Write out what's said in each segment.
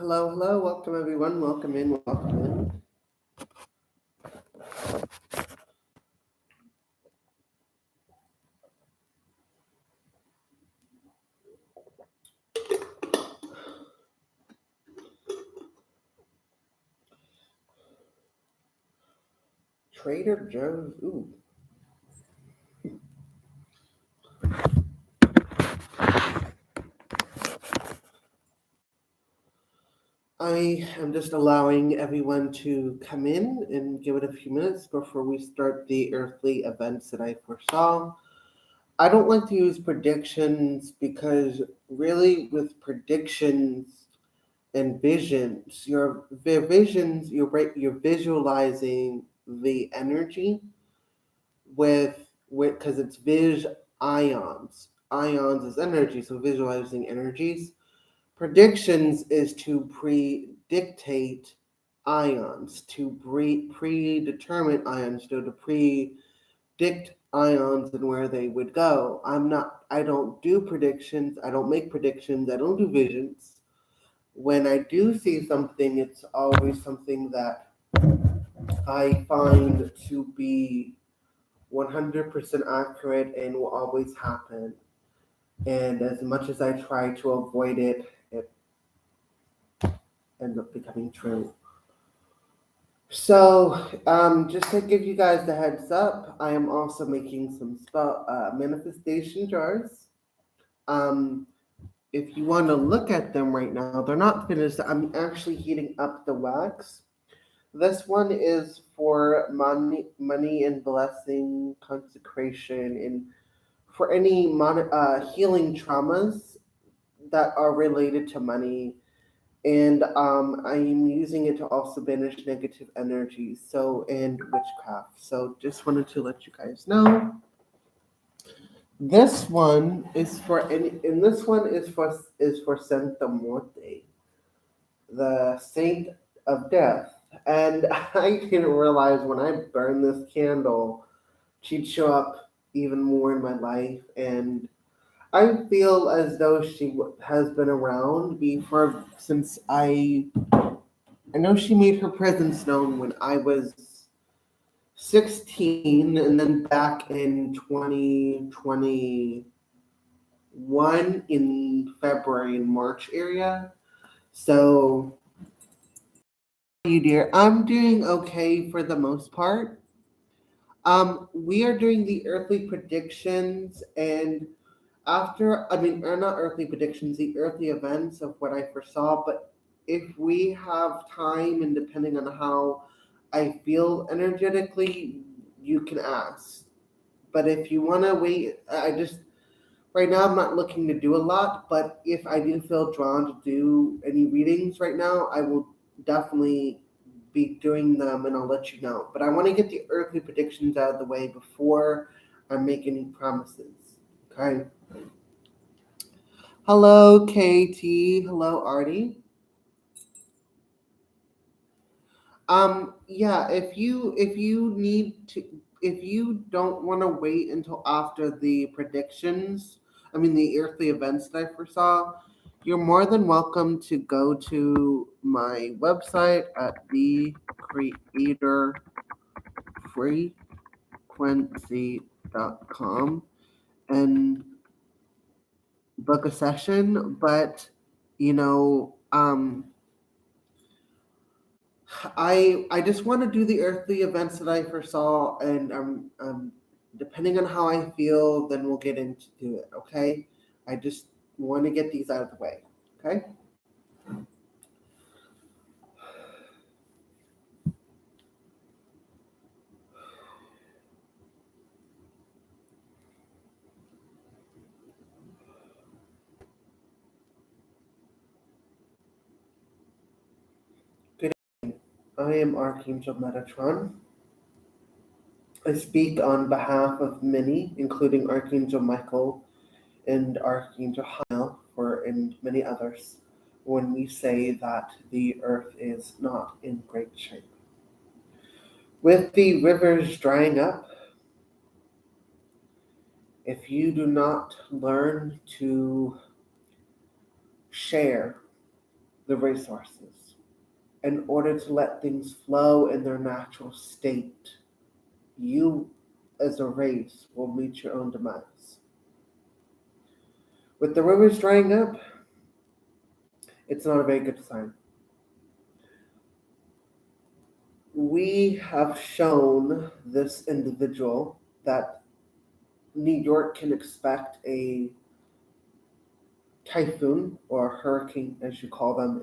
Hello, hello, welcome everyone, welcome in, welcome in. Trader Joe's, ooh. I am just allowing everyone to come in and give it a few minutes before we start the earthly events that I foresaw. I don't like to use predictions because really with predictions and visions, you're visualizing the energy with because it's ions. Ions is energy, so visualizing energies. Predictions is to predictate ions, to predetermine ions, to predict ions and where they would go. I don't do predictions, I don't make predictions, I don't do visions. When I do see something, it's always something that I find to be 100% accurate and will always happen. And as much as I try to avoid it, it ends up becoming true. So, just to give you guys the heads up, I am also making some manifestation jars. Um, if you want to look at them right now, they're not finished. I'm actually heating up the wax. This one is for money and blessing, consecration, and for any healing traumas that are related to money. And I'm using it to also banish negative energies, so and witchcraft. So just wanted to let you guys know. This one is for any, and this one is for Santa Muerte, the saint of death. And I didn't realize when I burned this candle, she'd show up even more in my life, and I feel as though she has been around before since I know she made her presence known when I was 16, and then back in 2021 in February and March area. So, you dear, I'm doing okay for the most part. We are doing the earthly predictions, and not earthly predictions, the earthly events of what I foresaw, but if we have time and depending on how I feel energetically, you can ask. But if you want to wait, right now I'm not looking to do a lot, but if I do feel drawn to do any readings right now, I will definitely be doing them and I'll let you know. But I want to get the earthly predictions out of the way before I make any promises. Okay. Hello, KT. Hello, Artie. Yeah, if you don't want to wait until after the predictions, the earthly events that I foresaw, you're more than welcome to go to my website at thecreatorfrequency.com and book a session, but you know, I just want to do the earthly events that I foresaw, and depending on how I feel, then we'll get into it. Okay, I just want to get these out of the way. Okay. Good evening. I am Archangel Metatron. I speak on behalf of many, including Archangel Michael and Archangel Haniel, and many others, when we say that the earth is not in great shape. With the rivers drying up, if you do not learn to share the resources in order to let things flow in their natural state. You, as a race, will meet your own demise. With the rivers drying up, it's not a very good sign. We have shown this individual that New York can expect a typhoon or hurricane, as you call them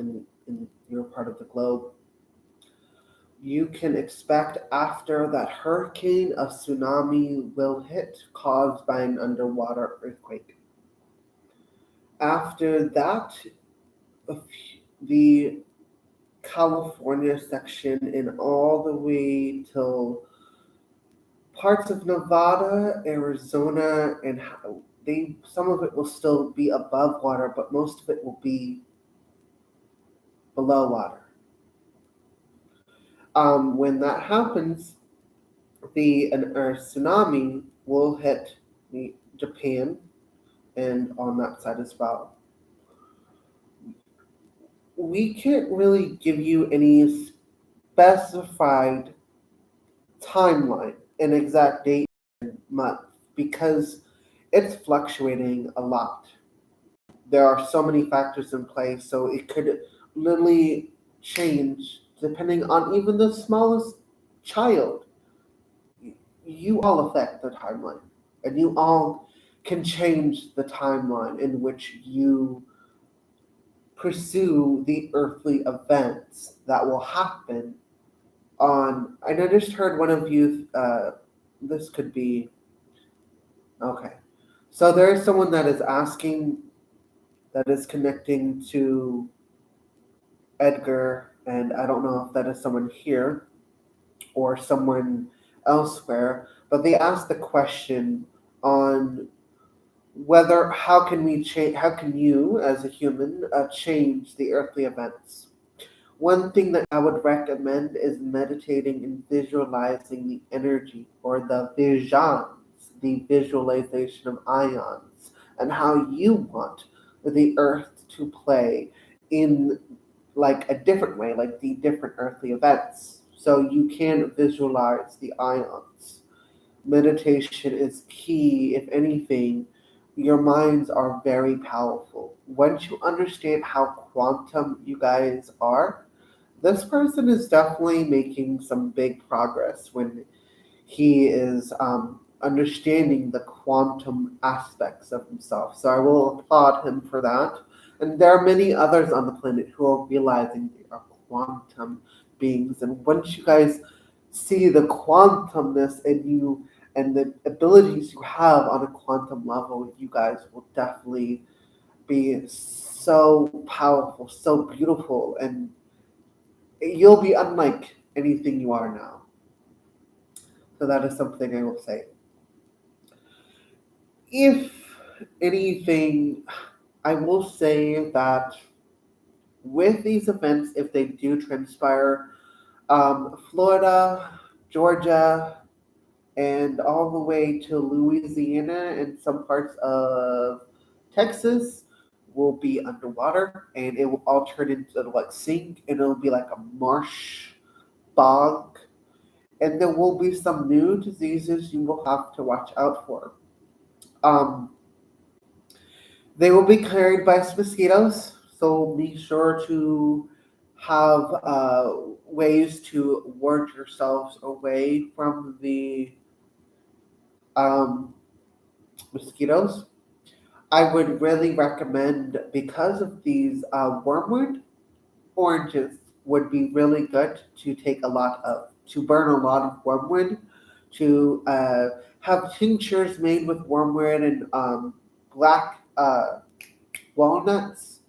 in your part of the globe. You can expect after that hurricane, a tsunami will hit caused by an underwater earthquake. After that, the California section and all the way till parts of Nevada, Arizona, and some of it will still be above water, but most of it will be below water. When that happens, a tsunami will hit Japan and on that side as well. We can't really give you any specified timeline, an exact date and month, because it's fluctuating a lot. There are so many factors in play, so it could literally change depending on even the smallest child. You all affect the timeline, and you all can change the timeline in which you pursue the earthly events that will happen on. And I just heard one of you, this could be, okay. So there is someone that is asking, that is connecting to Edgar, and I don't know if that is someone here or someone elsewhere, but they asked the question on whether how can you as a human change the earthly events. One thing that I would recommend is meditating and visualizing the energy or the visions, the visualization of ions, and how you want the earth to play in like a different way, like the different earthly events. So you can visualize the ions. Meditation is key. If anything, your minds are very powerful. Once you understand how quantum you guys are, this person is definitely making some big progress when he is understanding the quantum aspects of himself. So I will applaud him for that. And there are many others on the planet who are realizing they are quantum beings. And once you guys see the quantumness in you and the abilities you have on a quantum level, you guys will definitely be so powerful, so beautiful, and you'll be unlike anything you are now. So that is something I will say. If anything, I will say that with these events, if they do transpire, Florida, Georgia, and all the way to Louisiana and some parts of Texas will be underwater, and it will all turn into like sink, and it'll be like a marsh bog, and there will be some new diseases you will have to watch out for. Um, they will be carried by mosquitoes, so be sure to have ways to ward yourselves away from the um, mosquitoes. I would really recommend, because of these wormwood, oranges would be really good to take a lot of, to burn a lot of wormwood, to have tinctures made with wormwood and black walnuts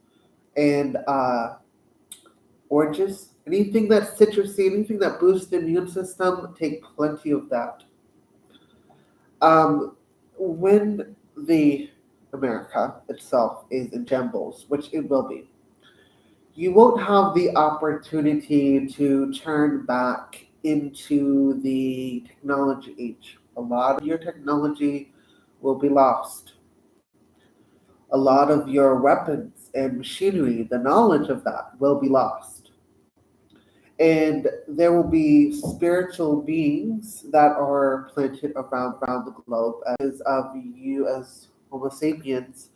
and oranges. Anything that's citrusy, anything that boosts the immune system, take plenty of that. When the America itself is in shambles, which it will be, you won't have the opportunity to turn back into the technology age. A lot of your technology will be lost. A lot of your weapons machines and machinery, the knowledge of that will be lost. And there will be spiritual beings that are planted around the globe as of you as Homo sapiens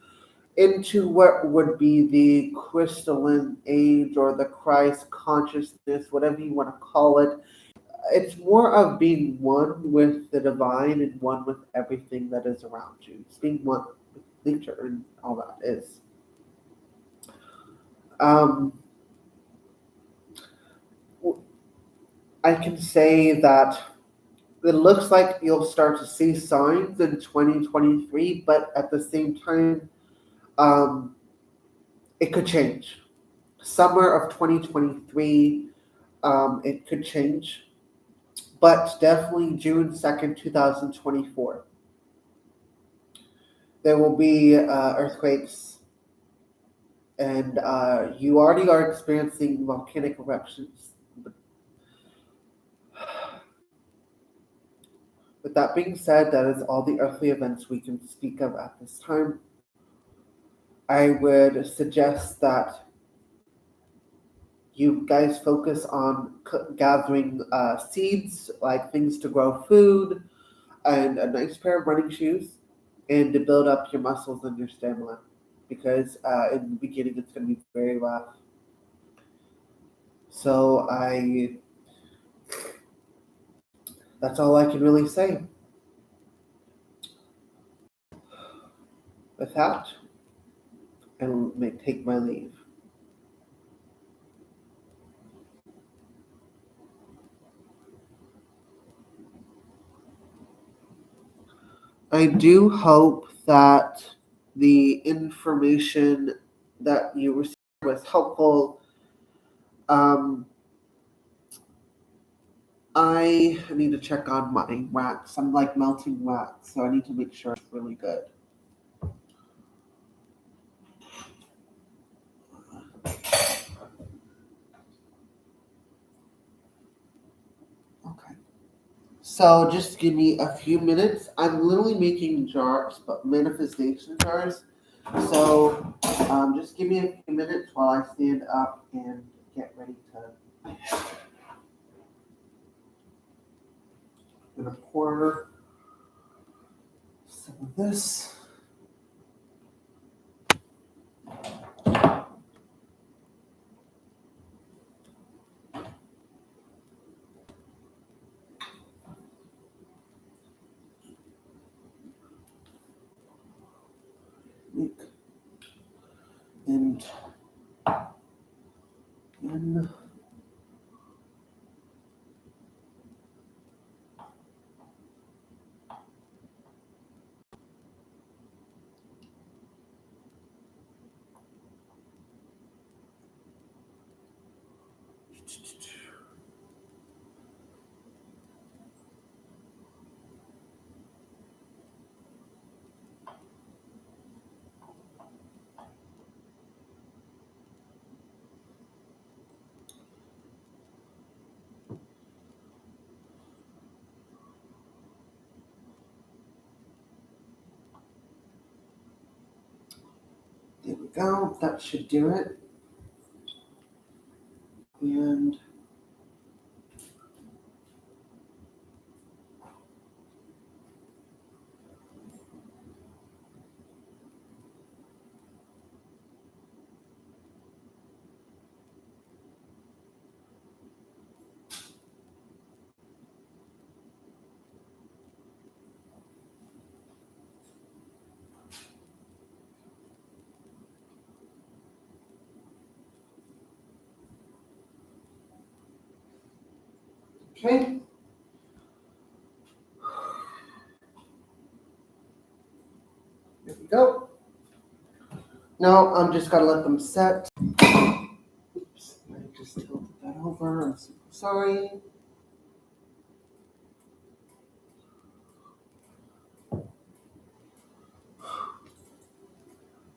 into what would be the crystalline age or the Christ consciousness, whatever you want to call it. It's more of being one with the divine and one with everything that is around you. It's being one with nature and all that is. Um, I can say that it looks like you'll start to see signs in 2023, but at the same time, um, it could change. Summer of 2023, it could change, but definitely June 2nd, 2024. There will be earthquakes, and you already are experiencing volcanic eruptions. But with that being said, that is all the earthly events we can speak of at this time. I would suggest that you guys focus on gathering seeds, like things to grow food, and a nice pair of running shoes, and to build up your muscles and your stamina. Because in the beginning, it's going to be very rough. So that's all I can really say. With that, I may take my leave. I do hope that the information that you received was helpful. Um, I need to check on my wax. I'm like melting wax, so I need to make sure it's really good. Okay. So just give me a few minutes. I'm literally making jars, but manifestation jars. So just give me a few minutes while I stand up and get ready to. I'm gonna pour some of this. And in. There we go. That should do it. And okay. There we go. Now I'm just gonna let them set. Oops, I just tilted that over. I'm so sorry.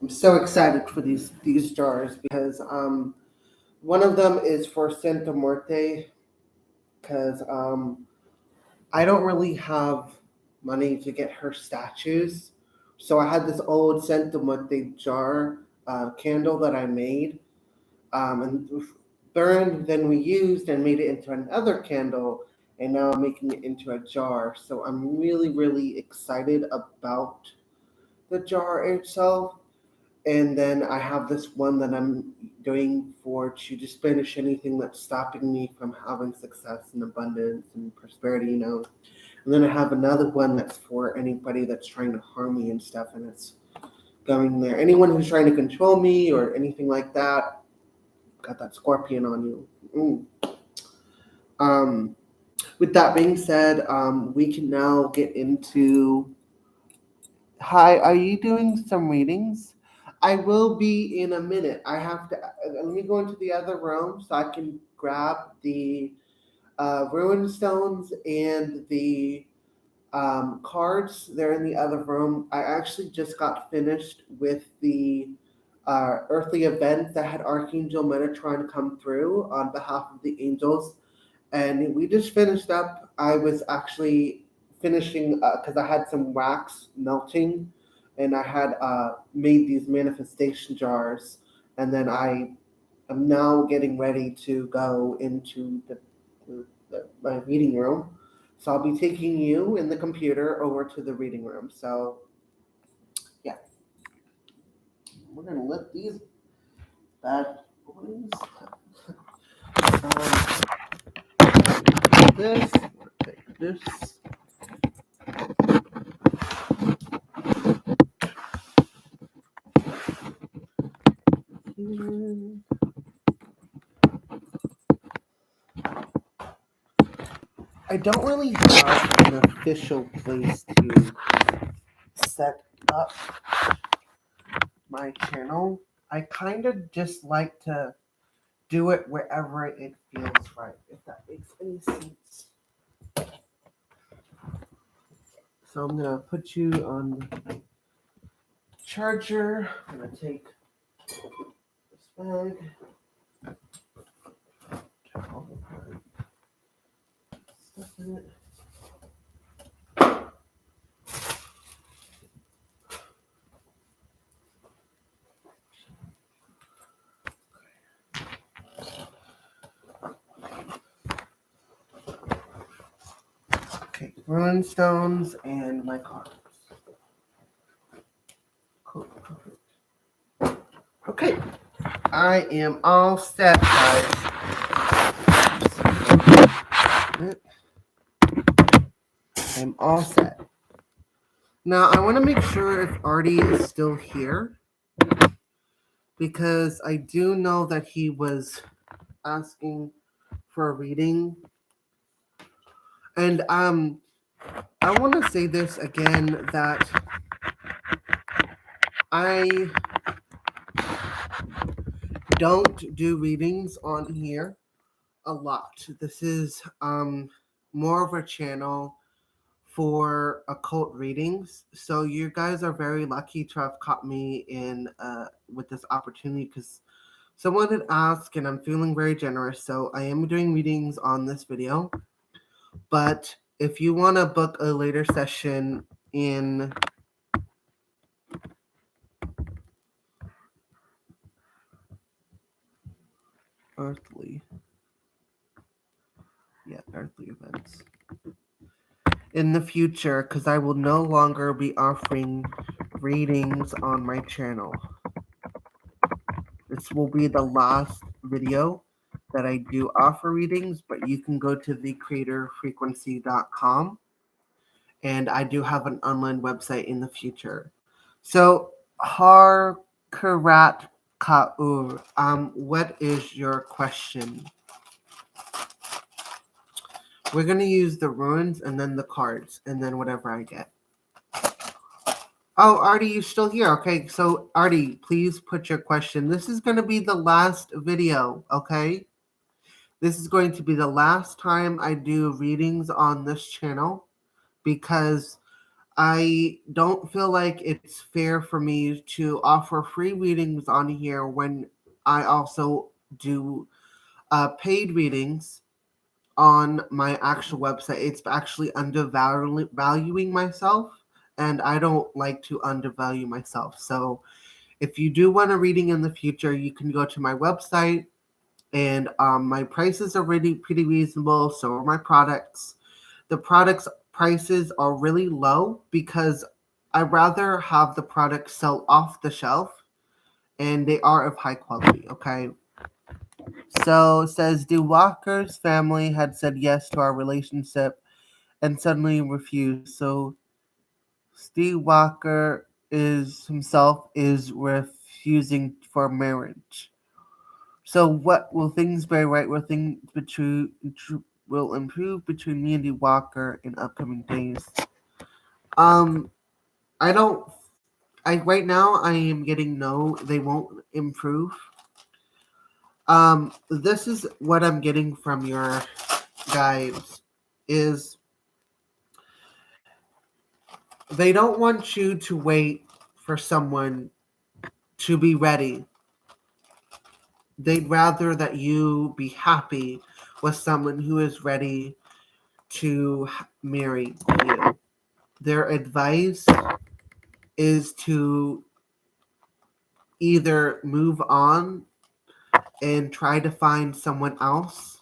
I'm so excited for these jars because one of them is for Santa Muerte because I don't really have money to get her statues. So I had this old Santa Muerte jar candle that I made, and burned, then we used and made it into another candle, and now I'm making it into a jar. So I'm really, really excited about the jar itself. And then I have this one that I'm doing for to just finish anything that's stopping me from having success and abundance and prosperity, And then I have another one that's for anybody that's trying to harm me and stuff, and it's going there. Anyone who's trying to control me or anything like that, got that scorpion on you. Um, with that being said, we can now get into. Hi, are you doing some readings? I will be in a minute. I have to. Let me go into the other room so I can grab the ruin stones and the cards. They're in the other room. I actually just got finished with the earthly event that had Archangel Metatron come through on behalf of the angels, and we just finished up. I was actually finishing because I had some wax melting, and I had made these manifestation jars, and then I am now getting ready to go into my reading room. So I'll be taking you and the computer over to the reading room. So yeah, we're gonna let these bad boys. This, take this. I don't really have an official place to set up my channel. I kind of just like to do it wherever it feels right, if that makes any sense. So I'm gonna put you on the charger. I'm gonna take this bag. Stuff in it. Okay, ruin stones and my cards. Cool. Okay, I am all set, guys. I'm all set. Now, I want to make sure if Artie is still here, because I do know that he was asking for a reading. And I want to say this again, that I don't do readings on here a lot. This is more of a channel for occult readings. So you guys are very lucky to have caught me in with this opportunity, because someone had asked and I'm feeling very generous. So I am doing readings on this video. But if you want to book a later session in earthly events in the future, because I will no longer be offering readings on my channel. This will be the last video that I do offer readings, but you can go to thecreatorfrequency.com, and I do have an online website in the future. So Har Karat Kaur, what is your question? We're going to use the ruins and then the cards and then whatever I get. Oh, Artie, you're still here. Okay, so Artie, please put your question. This is going to be the last video, okay? This is going to be the last time I do readings on this channel, because I don't feel like it's fair for me to offer free readings on here when I also do paid readings on my actual website. It's actually undervaluing myself, and I don't like to undervalue myself. So If you do want a reading in the future, you can go to my website, and my prices are really pretty reasonable. So are my products. The products prices are really low because I rather have the products sell off the shelf, and they are of high quality. Okay. So it says, do Walker's family had said yes to our relationship and suddenly refused. So Steve Walker is refusing for marriage. So what will things be right? Will improve between me and D Walker in upcoming days? Um, I don't. I right now I am getting no. They won't improve. This is what I'm getting from your guides. Is they don't want you to wait for someone to be ready. They'd rather that you be happy with someone who is ready to marry you. Their advice is to either move on and try to find someone else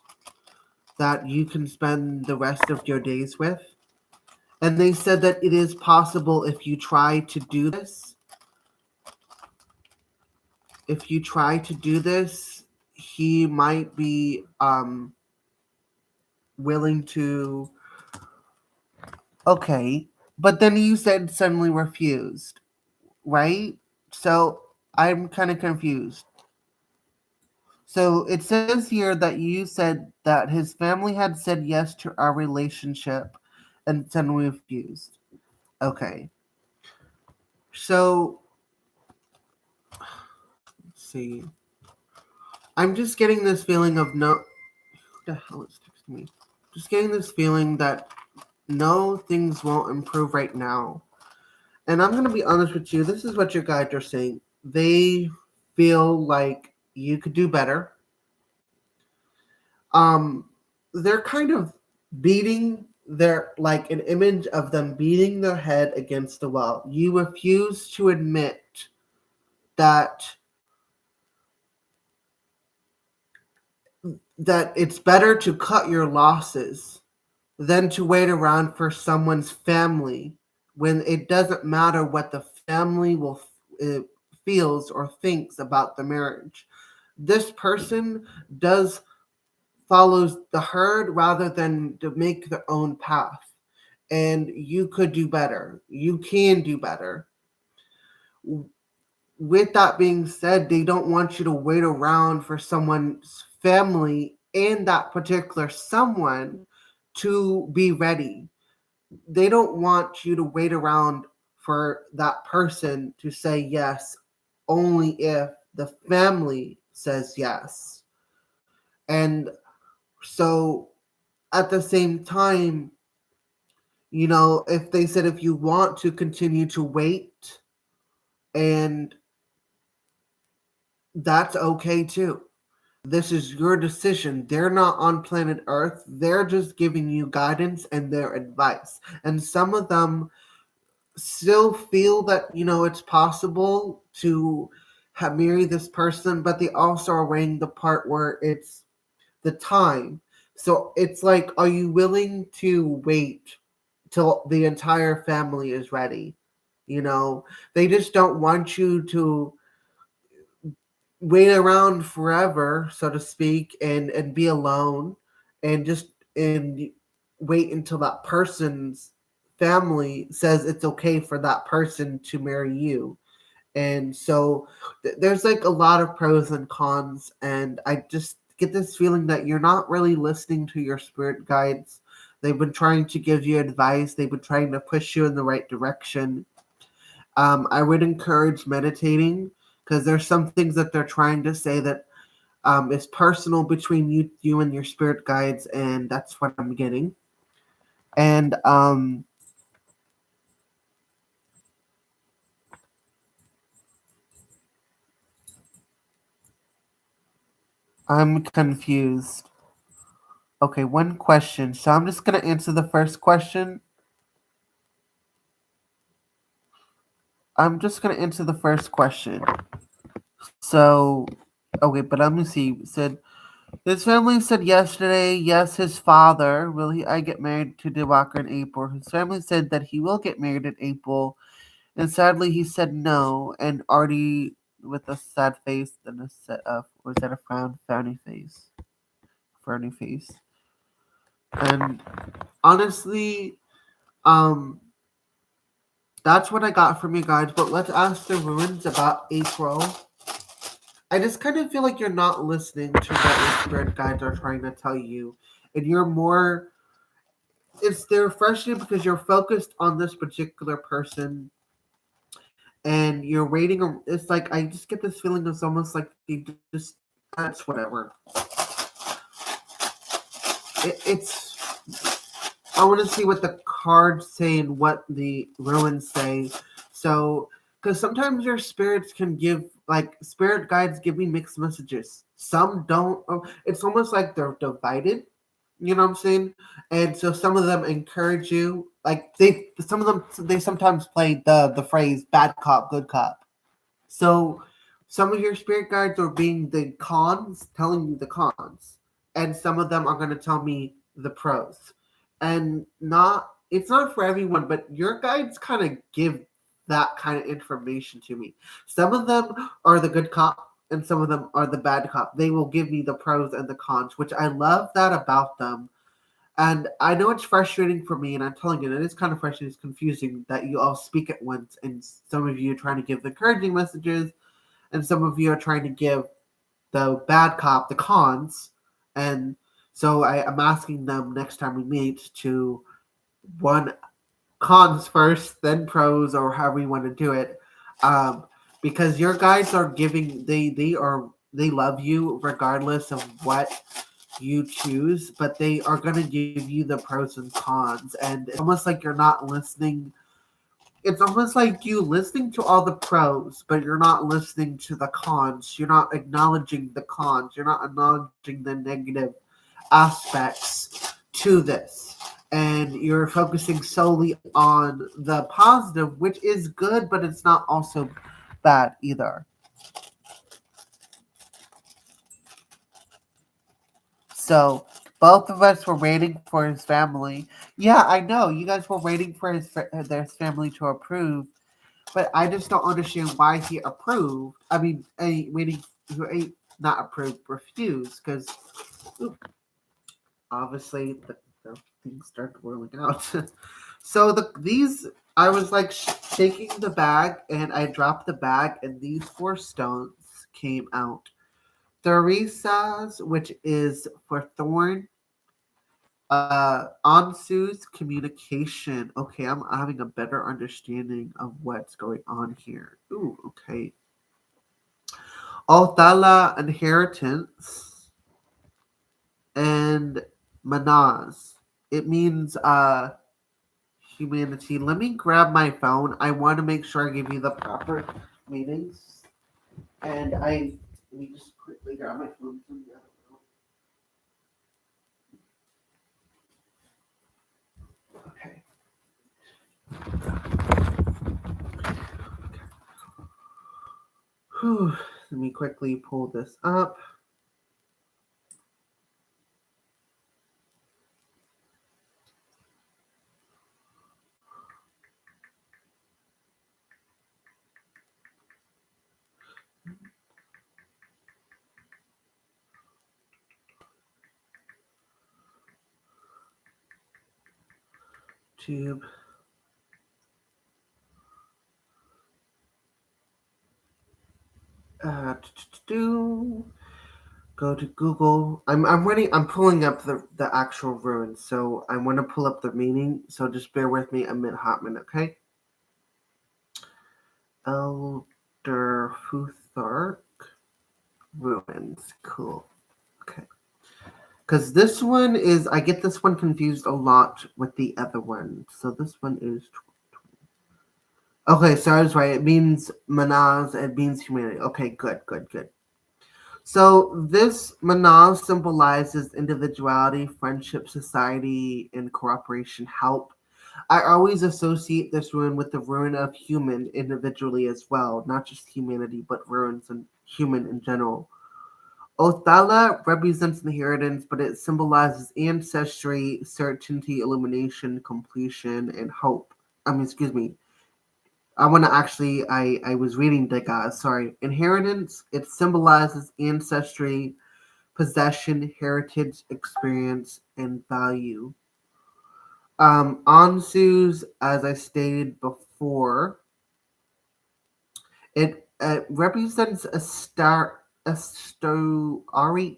that you can spend the rest of your days with. And they said that it is possible if you try to do this. If you try to do this, he might be willing to. Okay, but then you said suddenly refused, right? So I'm kind of confused. So it says here that you said that his family had said yes to our relationship and suddenly refused. Okay. So, let's see. I'm just getting this feeling of no. Who the hell is texting me? Just getting this feeling that no, things won't improve right now. And I'm going to be honest with you. This is what your guides are saying. They feel like you could do better. Um, they're kind of beating their like an image of them beating their head against the wall. You refuse to admit that it's better to cut your losses than to wait around for someone's family when it doesn't matter what the family will uh, feels or thinks about the marriage. This person does follows the herd rather than to make their own path. And you could do better. You can do better. With that being said, they don't want you to wait around for someone's family and that particular someone to be ready. They don't want you to wait around for that person to say yes only if the family says yes. And so at the same time, if they said if you want to continue to wait, and that's okay too. This is your decision. They're not on planet Earth. They're just giving you guidance and their advice. And some of them still feel that, it's possible to marry this person, but they also are weighing the part where it's the time. So it's like, are you willing to wait till the entire family is ready? They just don't want you to wait around forever, so to speak, and be alone and just and wait until that person's family says it's okay for that person to marry you. And so there's like a lot of pros and cons, and I just get this feeling that you're not really listening to your spirit guides. They've been trying to give you advice. They've been trying to push you in the right direction. I would encourage meditating because there's some things that they're trying to say that is personal between you and your spirit guides, and that's what I'm getting. And I'm confused. Okay, one question. So I'm just gonna answer the first question. I'm just gonna answer the first question. So, okay, but let me see. Said his family said yesterday, yes, his father will he I get married to Diwakar in April. His family said that he will get married in April, and sadly he said no, and already with a sad face and a set of was that a frowny face, frowny face, and honestly, um, that's what I got from you guys. But let's ask the ruins about April. I just kind of feel like you're not listening to what your spirit guides are trying to tell you, and you're more. It's they're frustrated because you're focused on this particular person, and you're waiting. It's like I just get this feeling. It's almost like they just that's whatever. It's I want to see what the cards say and what the ruins say. So, because sometimes your spirits can give, like, spirit guides give me mixed messages. Some don't. It's almost like they're divided. You know what I'm saying? And so some of them encourage you. Like some of them, they sometimes play the phrase "bad cop, good cop." So some of your spirit guides are being the cons, telling you the cons, and some of them are going to tell me the pros. And not it's not for everyone, but your guides kind of give that kind of information to me. Some of them are the good cop and some of them are the bad cop. They will give me the pros and the cons, which I love that about them. And I know it's frustrating for me, and I'm telling you, it is kind of frustrating. It's confusing that you all speak at once, and some of you are trying to give the encouraging messages, and some of you are trying to give the bad cop the cons. And so I'm asking them next time we meet to one cons first, then pros, or however you want to do it, um, because your guides are giving they love you regardless of what you choose, but they are going to give you the pros and cons, and it's almost like you're not listening. It's almost like you listening to all the pros, but you're not listening to the cons. You're not acknowledging the cons. You're not acknowledging the negative aspects to this. And you're focusing solely on the positive, which is good, but it's not also bad either. So both of us were waiting for his family. Yeah, I know you guys were waiting for their family to approve, but I just don't understand why he approved. I mean, waiting, not approved, refused, because obviously the things start rolling out. So these I was like shaking the bag, and I dropped the bag, and these four stones came out. Theresa's, which is for Thorn. Ansu's communication. Okay, I'm having a better understanding of what's going on here. Ooh, okay. Althala inheritance and Manaz. It means humanity. Let me grab my phone. I want to make sure I give you the proper meanings. And let me just quickly grab my phone from the other room. Okay. Whew. Let me quickly pull this up. Tube. Do go to Google. I'm ready. I'm pulling up the actual ruins, so I want to pull up the meaning. So just bear with me a minute, hot minute, okay? Elder Futhark ruins. Cool. Okay. Because this one is, I get this one confused a lot with the other one. So this one is. Okay, so I was right. It means Manaz. It means humanity. Okay, good, good, good. So this Manaz symbolizes individuality, friendship, society, and cooperation, help. I always associate this rune with the rune of human individually as well, not just humanity, but runes and human in general. Othala represents inheritance, but it symbolizes ancestry, certainty, illumination, completion, and hope. Excuse me. I want to actually, I was reading the guys, sorry. Inheritance, it symbolizes ancestry, possession, heritage, experience, and value. Ansu's, as I stated before, it represents a star, Restuary.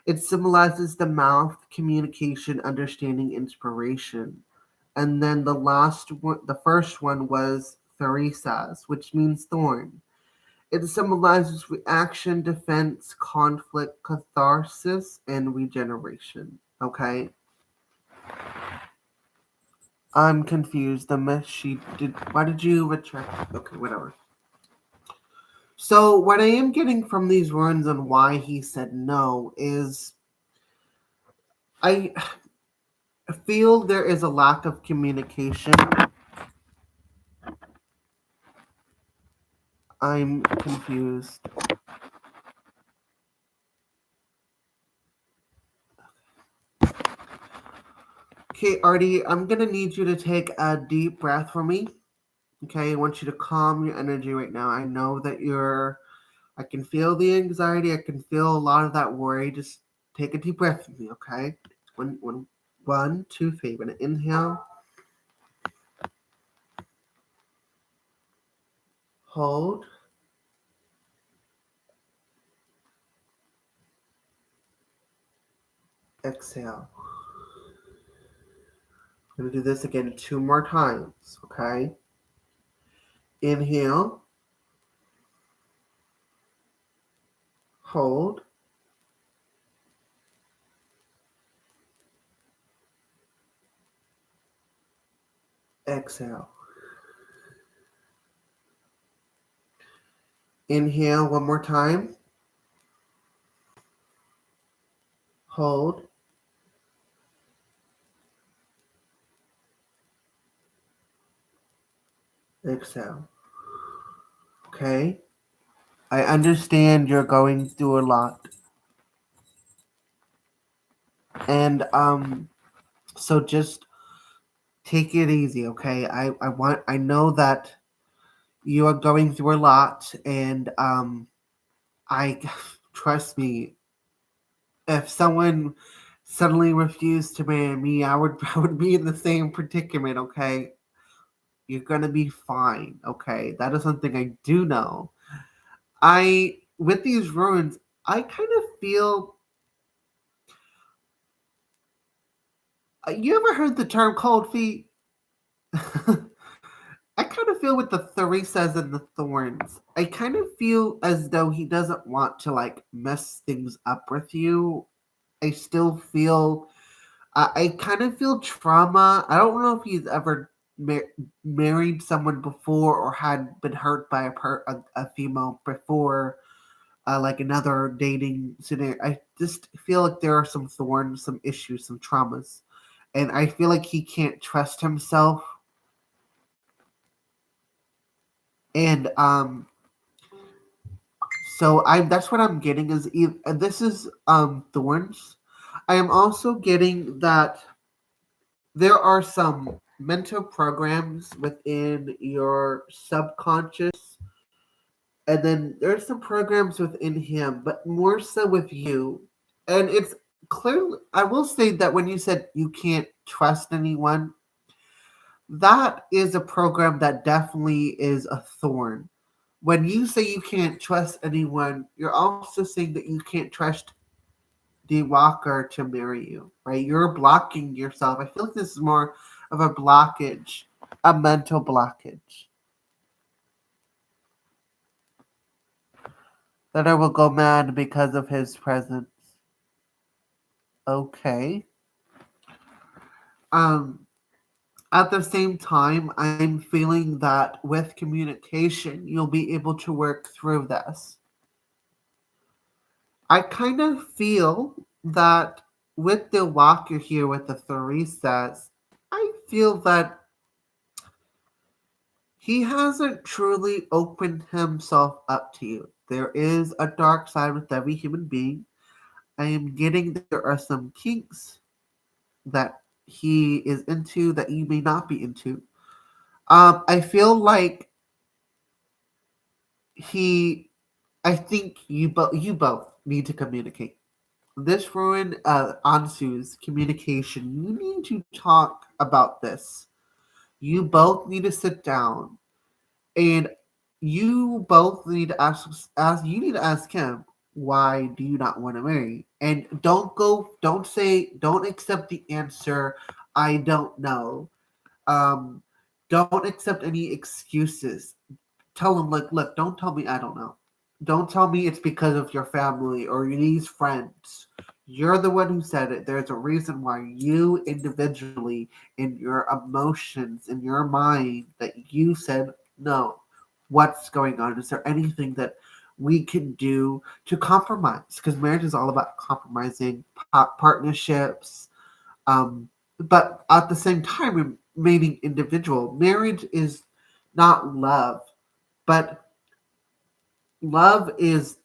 It symbolizes the mouth, communication, understanding, inspiration. And then the last one, the first one was Theresas, which means thorn. It symbolizes reaction, defense, conflict, catharsis, and regeneration. Okay? I'm confused. The mess she did. Why did you retract? Okay, whatever. So, what I am getting from these runs and why he said no is I feel there is a lack of communication. I'm confused. Okay, Artie, I'm gonna need you to take a deep breath for me. Okay, I want you to calm your energy right now. I know that I can feel the anxiety. I can feel a lot of that worry. Just take a deep breath with me, okay? One, two, three. We're gonna inhale, hold, exhale. I'm gonna do this again 2 more times, okay? Inhale, hold, exhale. Inhale one more time, hold, exhale. Okay? I understand you're going through a lot. And so just take it easy, okay? I know that you are going through a lot, and I trust me, if someone suddenly refused to marry me, I would be in the same predicament, okay? You're gonna be fine, okay? That is something I do know. I with these ruins, I kind of feel. You ever heard the term cold feet? I kind of feel with the Theresas and the Thorns. I kind of feel as though he doesn't want to like mess things up with you. I still feel. I kind of feel trauma. I don't know if he's ever married someone before or had been hurt by a female before, like another dating scenario. I just feel like there are some thorns, some issues, some traumas, and I feel like he can't trust himself. And so I that's what I'm getting is and this is thorns. I am also getting that there are some mental programs within your subconscious, and then there's some programs within him, but more so with you. And it's clearly, I will say that when you said you can't trust anyone, that is a program that definitely is a thorn. When you say you can't trust anyone, you're also saying that you can't trust the Walker to marry you, right? You're blocking yourself. I feel like this is more of a blockage, a mental blockage. That I will go mad because of his presence. Okay. Um, at the same time, I'm feeling that with communication, you'll be able to work through this. I kind of feel that with the walker here with the Theresas, I feel that he hasn't truly opened himself up to you. There is a dark side with every human being. I am getting there are some kinks that he is into that you may not be into. I feel like he, I think you both need to communicate. This ruined Ansu's communication. You need to talk about this. You both need to sit down, and you both need to ask. You need to ask him, why do you not want to marry? And don't accept the answer. I don't know. Um, don't accept any excuses. Tell him, like, look, don't tell me I don't know. Don't tell me it's because of your family or these friends. You're the one who said it. There's a reason why you individually, in your emotions, in your mind, that you said no. What's going on? Is there anything that we can do to compromise? Because marriage is all about compromising partnerships, but at the same time remaining individual. Marriage is not love, but love is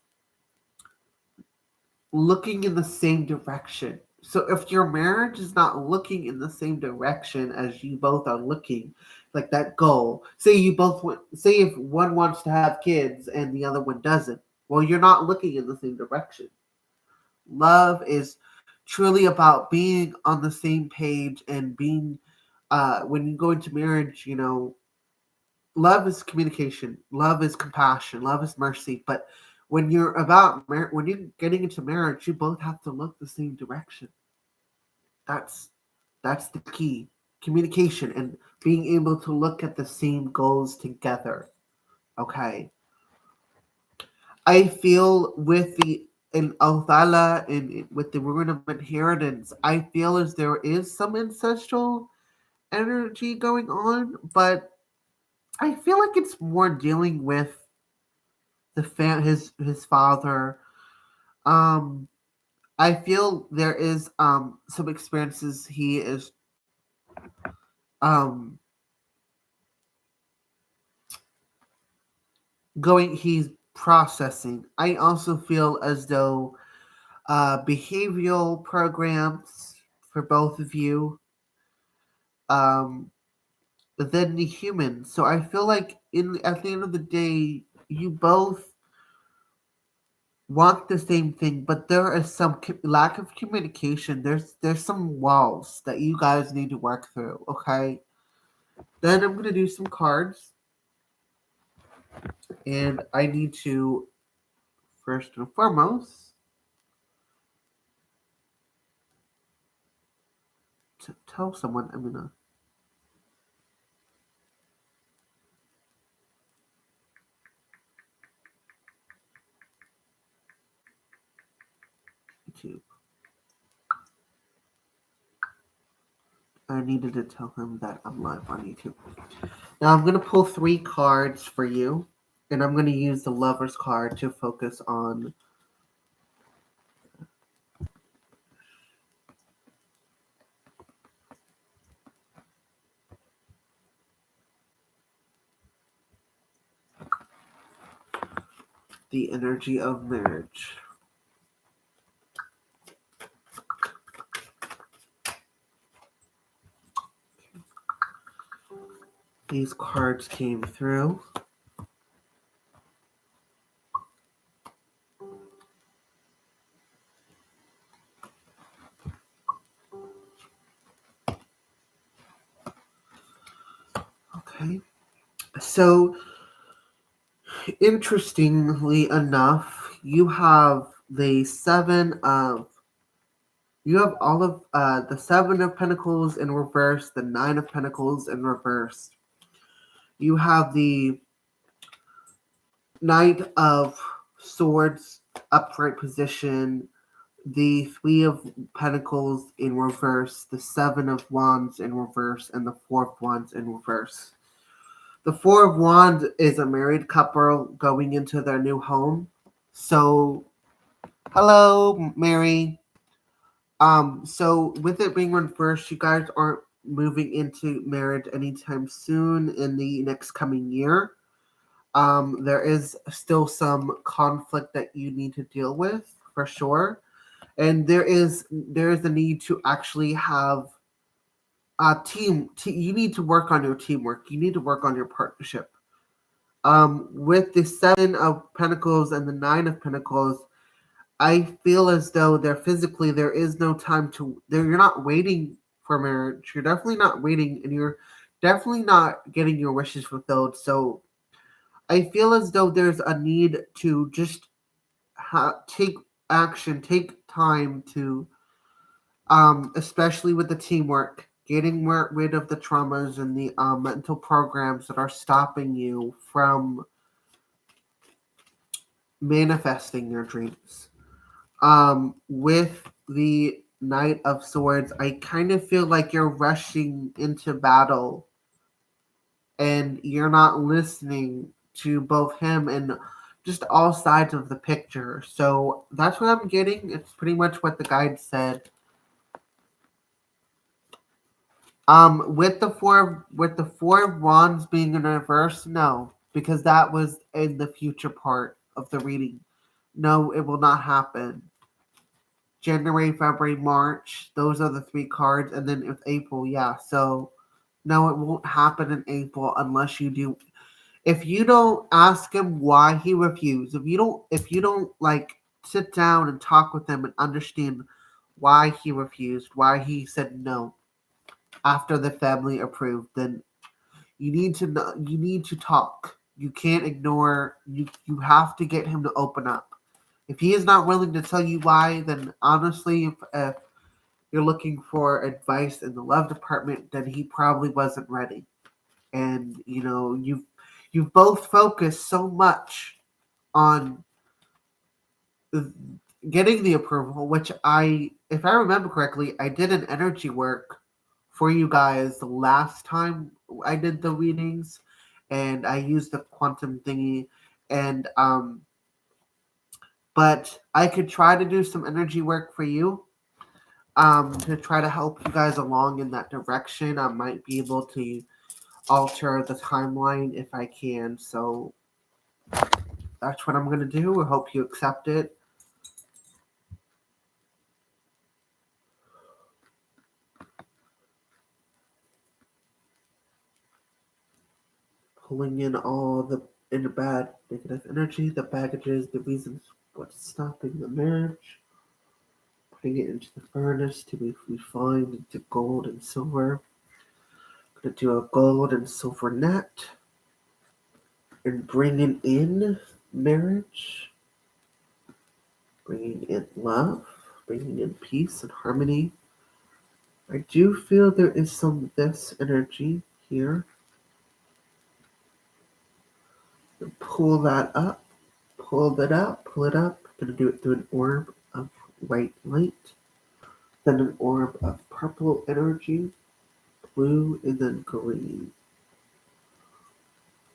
looking in the same direction. So if your marriage is not looking in the same direction as you both are looking, like that goal, say if one wants to have kids and the other one doesn't, well, you're not looking in the same direction. Love is truly about being on the same page and being, when you go into marriage, love is communication, love is compassion, love is mercy. But when you're getting into marriage, you both have to look the same direction. That's that's the key. Communication and being able to look at the same goals together. Okay. I feel with the in Othala and with the ruin of inheritance, I feel as there is some ancestral energy going on, but I feel like it's more dealing with his father. Um, I feel there is some experiences he is um he's processing. I also feel as though behavioral programs for both of you, um, than the humans. So I feel like in at the end of the day, you both want the same thing, but there is some lack of communication. There's some walls that you guys need to work through. Okay. Then I'm gonna do some cards, and I need to first and foremost to tell someone I'm gonna YouTube. I needed to tell him that I'm live on YouTube. Now I'm gonna pull three cards for you, and I'm gonna use the Lover's card to focus on the energy of marriage. These cards came through. Okay. So, interestingly enough, you have all of the Seven of Pentacles in reverse, the Nine of Pentacles in reverse. You have the Knight of Swords upright position, the Three of Pentacles in reverse, the Seven of Wands in reverse, and the Four of Wands in reverse. The Four of Wands is a married couple going into their new home. So, hello, Mary. So with it being reversed, you guys aren't moving into marriage anytime soon in the next coming year. There is still some conflict that you need to deal with for sure, and there is a need to actually have a team. You need to work on your teamwork. You need to work on your partnership. With the Seven of Pentacles and the Nine of Pentacles, I feel as though there is no time to there. You're not waiting for marriage. You're definitely not waiting, and you're definitely not getting your wishes fulfilled. So I feel as though there's a need to just take action, take time to, especially with the teamwork, getting rid of the traumas and the mental programs that are stopping you from manifesting your dreams. With the Knight of Swords, I kind of feel like you're rushing into battle and you're not listening to both him and just all sides of the picture. So that's what I'm getting. It's pretty much what the guide said. With the four of wands being in reverse, no, because that was in the future part of the reading. No, it will not happen. January, February, March, those are the three cards, and then with April, yeah. So no, it won't happen in April unless you do. If you don't ask him why he refused, if you don't like sit down and talk with him and understand why he refused, why he said no after the family approved, then you need to know, you need to talk. You can't ignore. You have to get him to open up. If he is not willing to tell you why, then honestly, if you're looking for advice in the love department, then he probably wasn't ready. And you've both focused so much on getting the approval, which if I remember correctly, I did an energy work for you guys the last time I did the readings, and I used the quantum thingy, and but I could try to do some energy work for you, to try to help you guys along in that direction. I might be able to alter the timeline if I can. So that's what I'm gonna do. I hope you accept it. Pulling in all the inner bad negative energy, the baggages, the reasons what's stopping the marriage, putting it into the furnace to be refined into gold and silver. I'm gonna do a gold and silver net and bringing in marriage, bringing in love, bringing in peace and harmony. I do feel there is some this energy here. Pull that up, pull that up, pull it up. I'm gonna do it through an orb of white light, then an orb of purple energy, blue, and then green.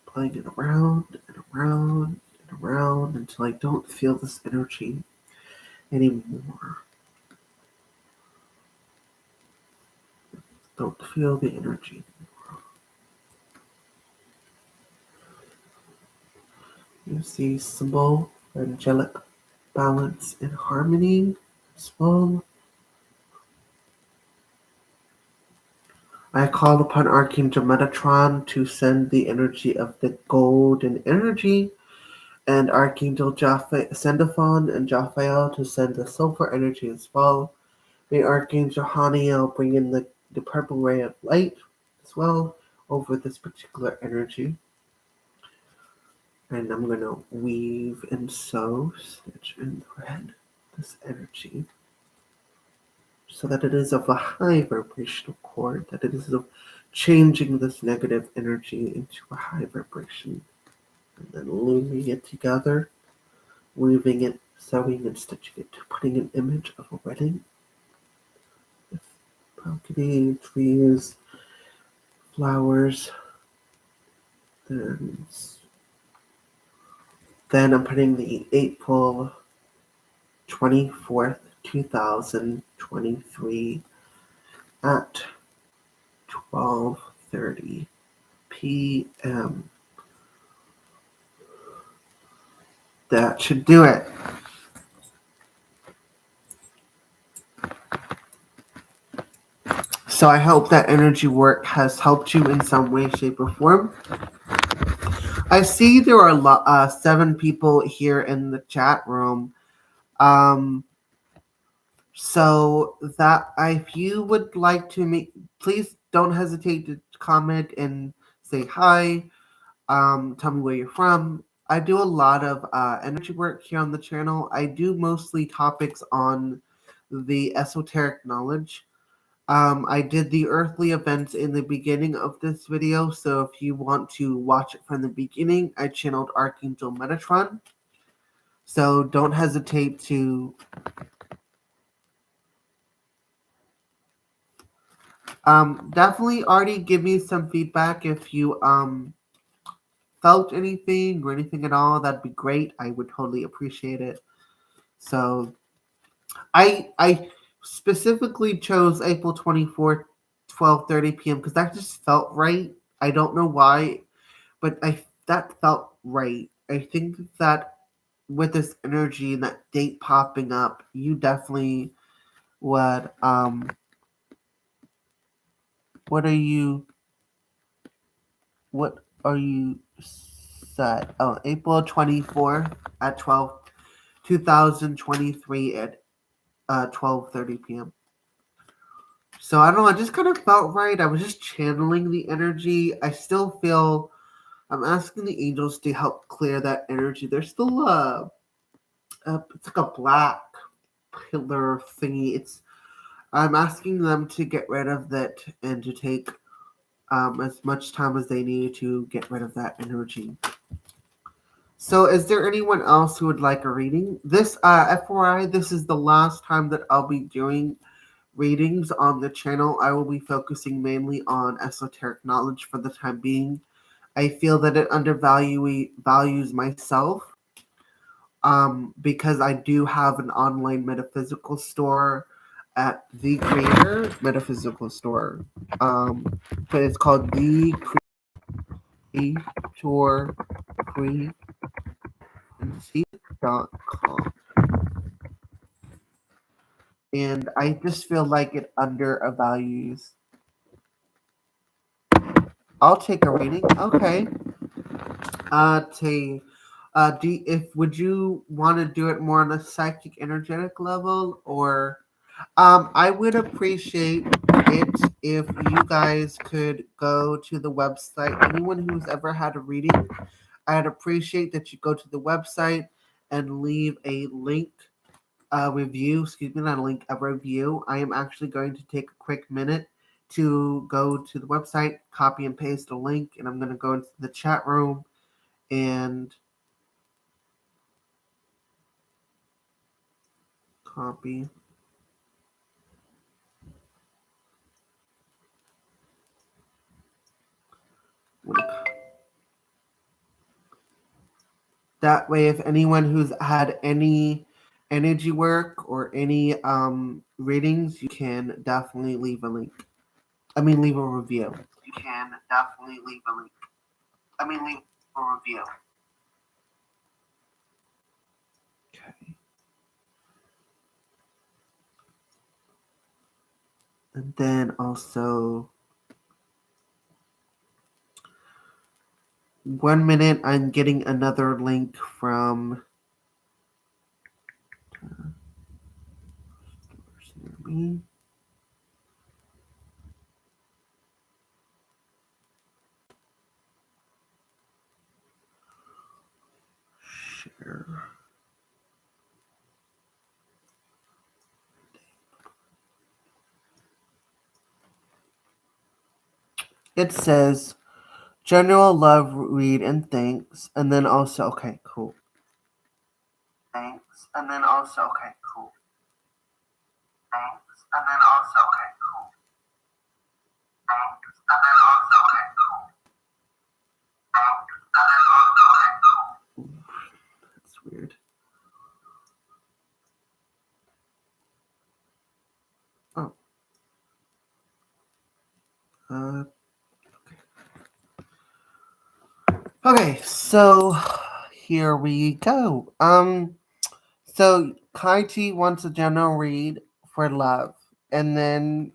Playing it around and around and around until I don't feel this energy anymore. Don't feel the energy. Use the symbol for angelic balance and harmony as well. I call upon Archangel Metatron to send the energy of the golden energy, and Archangel Sendophon and Jophiel to send the silver energy as well. May Archangel Haniel bring in the purple ray of light as well over this particular energy. And I'm going to weave and sew, stitch and thread this energy so that it is of a high vibrational cord, that it is of changing this negative energy into a high vibration, and then looming it together, weaving it, sewing and stitching it, putting an image of a wedding with balcony, trees, flowers. Then I'm putting the April 24th 2023 at 12:30 p.m. That should do it. So I hope that energy work has helped you in some way, shape, or form. I see there are 7 people here in the chat room. So that if you would like to make, please don't hesitate to comment and say hi. Tell me where you're from. I do a lot of energy work here on the channel. I do mostly topics on the esoteric knowledge. I did the earthly events in the beginning of this video, so if you want to watch it from the beginning, I channeled Archangel Metatron. So don't hesitate to definitely already give me some feedback if you felt anything or anything at all. That'd be great. I would totally appreciate it. So I specifically chose April 24th, 12:30 p.m. because that just felt right. I don't know why, but that felt right. I think that with this energy and that date popping up, you definitely would what are you set? Oh, April 24th at 2023 at 12:30 p.m. So I don't know, I just kind of felt right. I was just channeling the energy. I still feel I'm asking the angels to help clear that energy. There's still it's like a black pillar thingy. I'm asking them to get rid of that and to take as much time as they need to get rid of that energy. So is there anyone else who would like a reading? This FYI, this is the last time that I'll be doing readings on the channel. I will be focusing mainly on esoteric knowledge for the time being. I feel that it values myself because I do have an online metaphysical store at The Creator Metaphysical Store. But it's called The Creator Frequency.com. And I just feel like it undervalues. I'll take a reading. Okay. Would you want to do it more on a psychic energetic level, or I would appreciate it if you guys could go to the website. Anyone who's ever had a reading, I'd appreciate that you go to the website and leave a link review. Excuse me, not a link, a review. I am actually going to take a quick minute to go to the website, copy and paste a link, and I'm going to go into the chat room and copy. That way, if anyone who's had any energy work or any readings, you can definitely leave a link. Leave a review. You can definitely leave a link. Leave a review. Okay. And then also, 1 minute, I'm getting another link from me. Share. It says general love, read, and thanks. And then also, okay, cool. Thanks. And then also, okay, cool. Thanks. And then also, okay, cool. Thanks. And then also, okay, cool. Thanks. And then also, okay, cool. That's weird. Uh, okay, so here we go. So Kaiti wants a general read for love, and then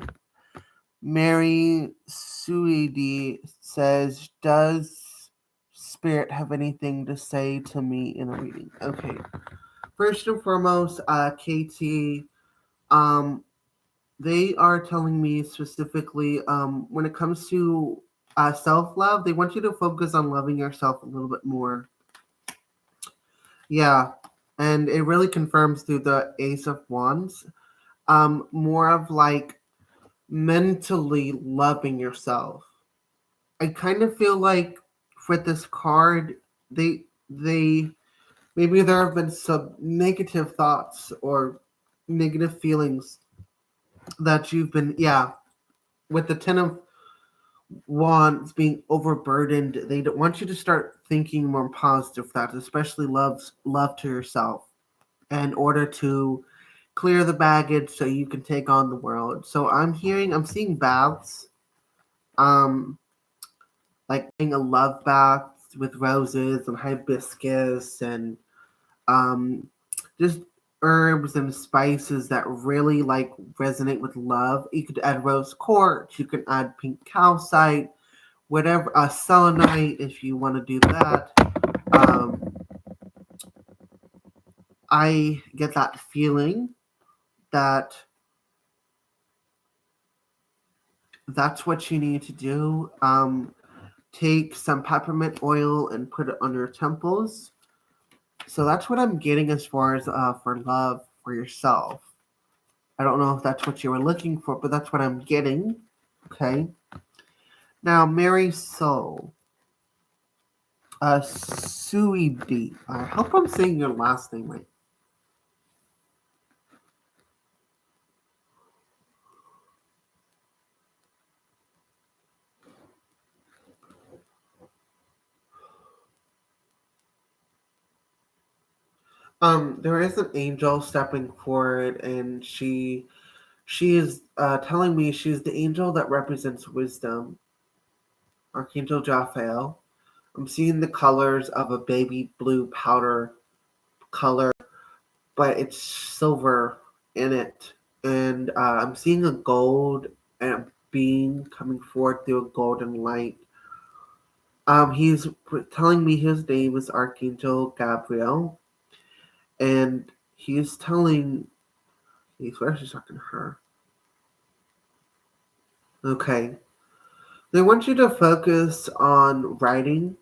Mary Suidi says, "Does Spirit have anything to say to me in a reading?" Okay, first and foremost, Katie, um, they are telling me specifically, when it comes to self love, they want you to focus on loving yourself a little bit more. Yeah, and it really confirms through the Ace of Wands, more of like mentally loving yourself. I kind of feel like with this card, they maybe there have been some negative thoughts or negative feelings that you've been, yeah, with the Ten of Wands being overburdened. They don't want you to start thinking more positive thoughts, especially love to yourself, in order to clear the baggage so you can take on the world. So I'm seeing baths, um, like doing a love bath with roses and hibiscus and um, just herbs and spices that really like resonate with love. You could add rose quartz, you can add pink calcite, whatever, selenite if you want to do that. Um, I get that feeling that that's what you need to do. Take some peppermint oil and put it on your temples. So that's what I'm getting as far as for love for yourself. I don't know if that's what you were looking for, but that's what I'm getting. Okay. Now, Mary Soul, Suidi. I hope I'm saying your last name right. There is an angel stepping forward, and she is telling me she's the angel that represents wisdom, Archangel Raphael. I'm seeing the colors of a baby blue powder color, but it's silver in it. And I'm seeing a gold and a beam coming forth through a golden light. He's telling me his name is Archangel Gabriel, and he's telling he's actually talking to her. Okay, they want you to focus on writing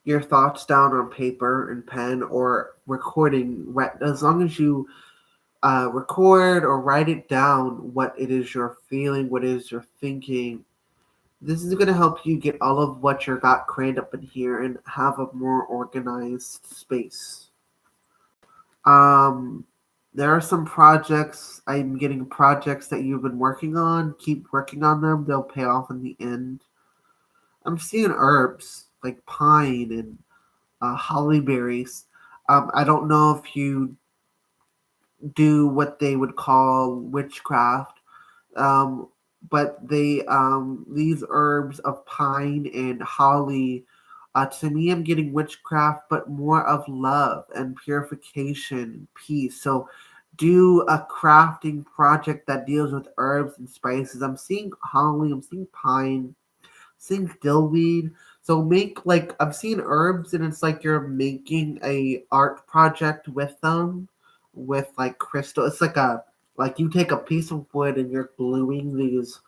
your thoughts down on paper and pen or recording. As long as you record or write it down, what it is you're feeling, what it is you're thinking. This is going to help you get all of what you got crammed up in here and have a more organized space. Um, there are some projects. I'm getting projects that you've been working on. Keep working on them. They'll pay off in the end. I'm seeing herbs like pine and holly berries. I don't know if you do what they would call witchcraft, um, but they these herbs of pine and holly. To me, I'm getting witchcraft, but more of love and purification and peace. So, do a crafting project that deals with herbs and spices. I'm seeing holly. I'm seeing pine. Seeing dillweed. So make like I'm seeing herbs, and it's like you're making a art project with them, with like crystal. It's like you take a piece of wood and you're gluing these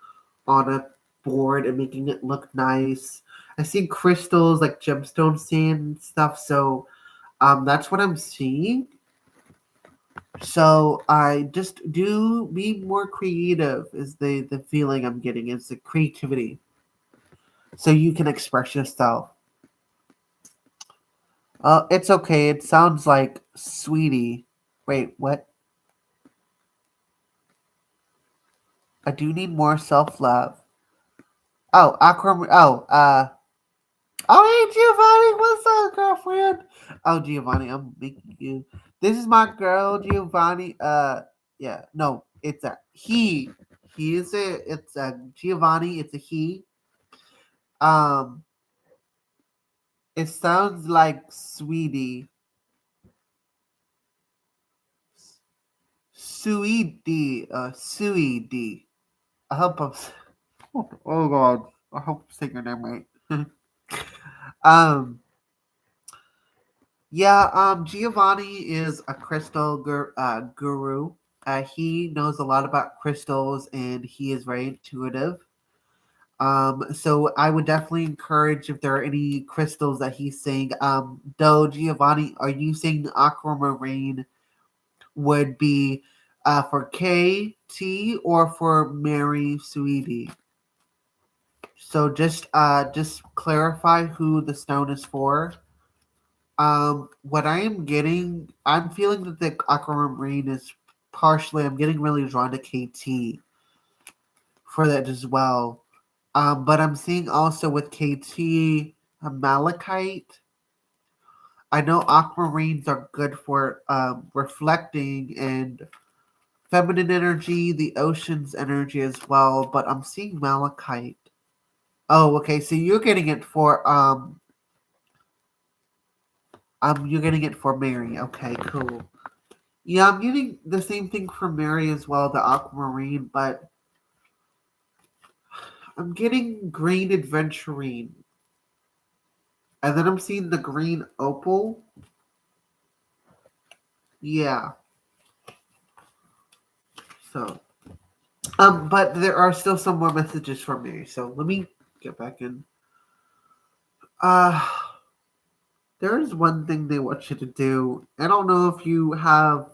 on a board and making it look nice. I see crystals like gemstone sand and stuff. So that's what I'm seeing. So I just do be more creative is the feeling I'm getting. It's the creativity. So you can express yourself. It's okay. It sounds like sweetie. Wait, what? I do need more self love. Oh, Aquam. Oh, hey, Giovanni. What's up, girlfriend? Oh, Giovanni, I'm making you. This is my girl, Giovanni. Yeah. No, it's a he. He is a. It's a Giovanni. It's a he. Um, it sounds like sweetie, sweetie, sweetie. I hope I'm. Oh God, I hope I'm saying your name right. um, yeah. Giovanni is a guru. He knows a lot about crystals, and he is very intuitive. So I would definitely encourage if there are any crystals that he's saying. Though Giovanni, are you saying aquamarine would be for KT or for Mary Sweetie? So just clarify who the stone is for. What I am getting, I'm feeling that the aquamarine is partially. I'm getting really drawn to KT for that as well. But I'm seeing also with KT malachite. I know aquamarines are good for reflecting and feminine energy, the ocean's energy as well. But I'm seeing malachite. Oh, okay. So you're getting it for Mary. Okay, cool. Yeah, I'm getting the same thing for Mary as well, the aquamarine, but I'm getting green adventurine. And then I'm seeing the green opal. Yeah. So but there are still some more messages from Mary. So let me get back in. Uh there is one thing they want you to do. I don't know if you haven't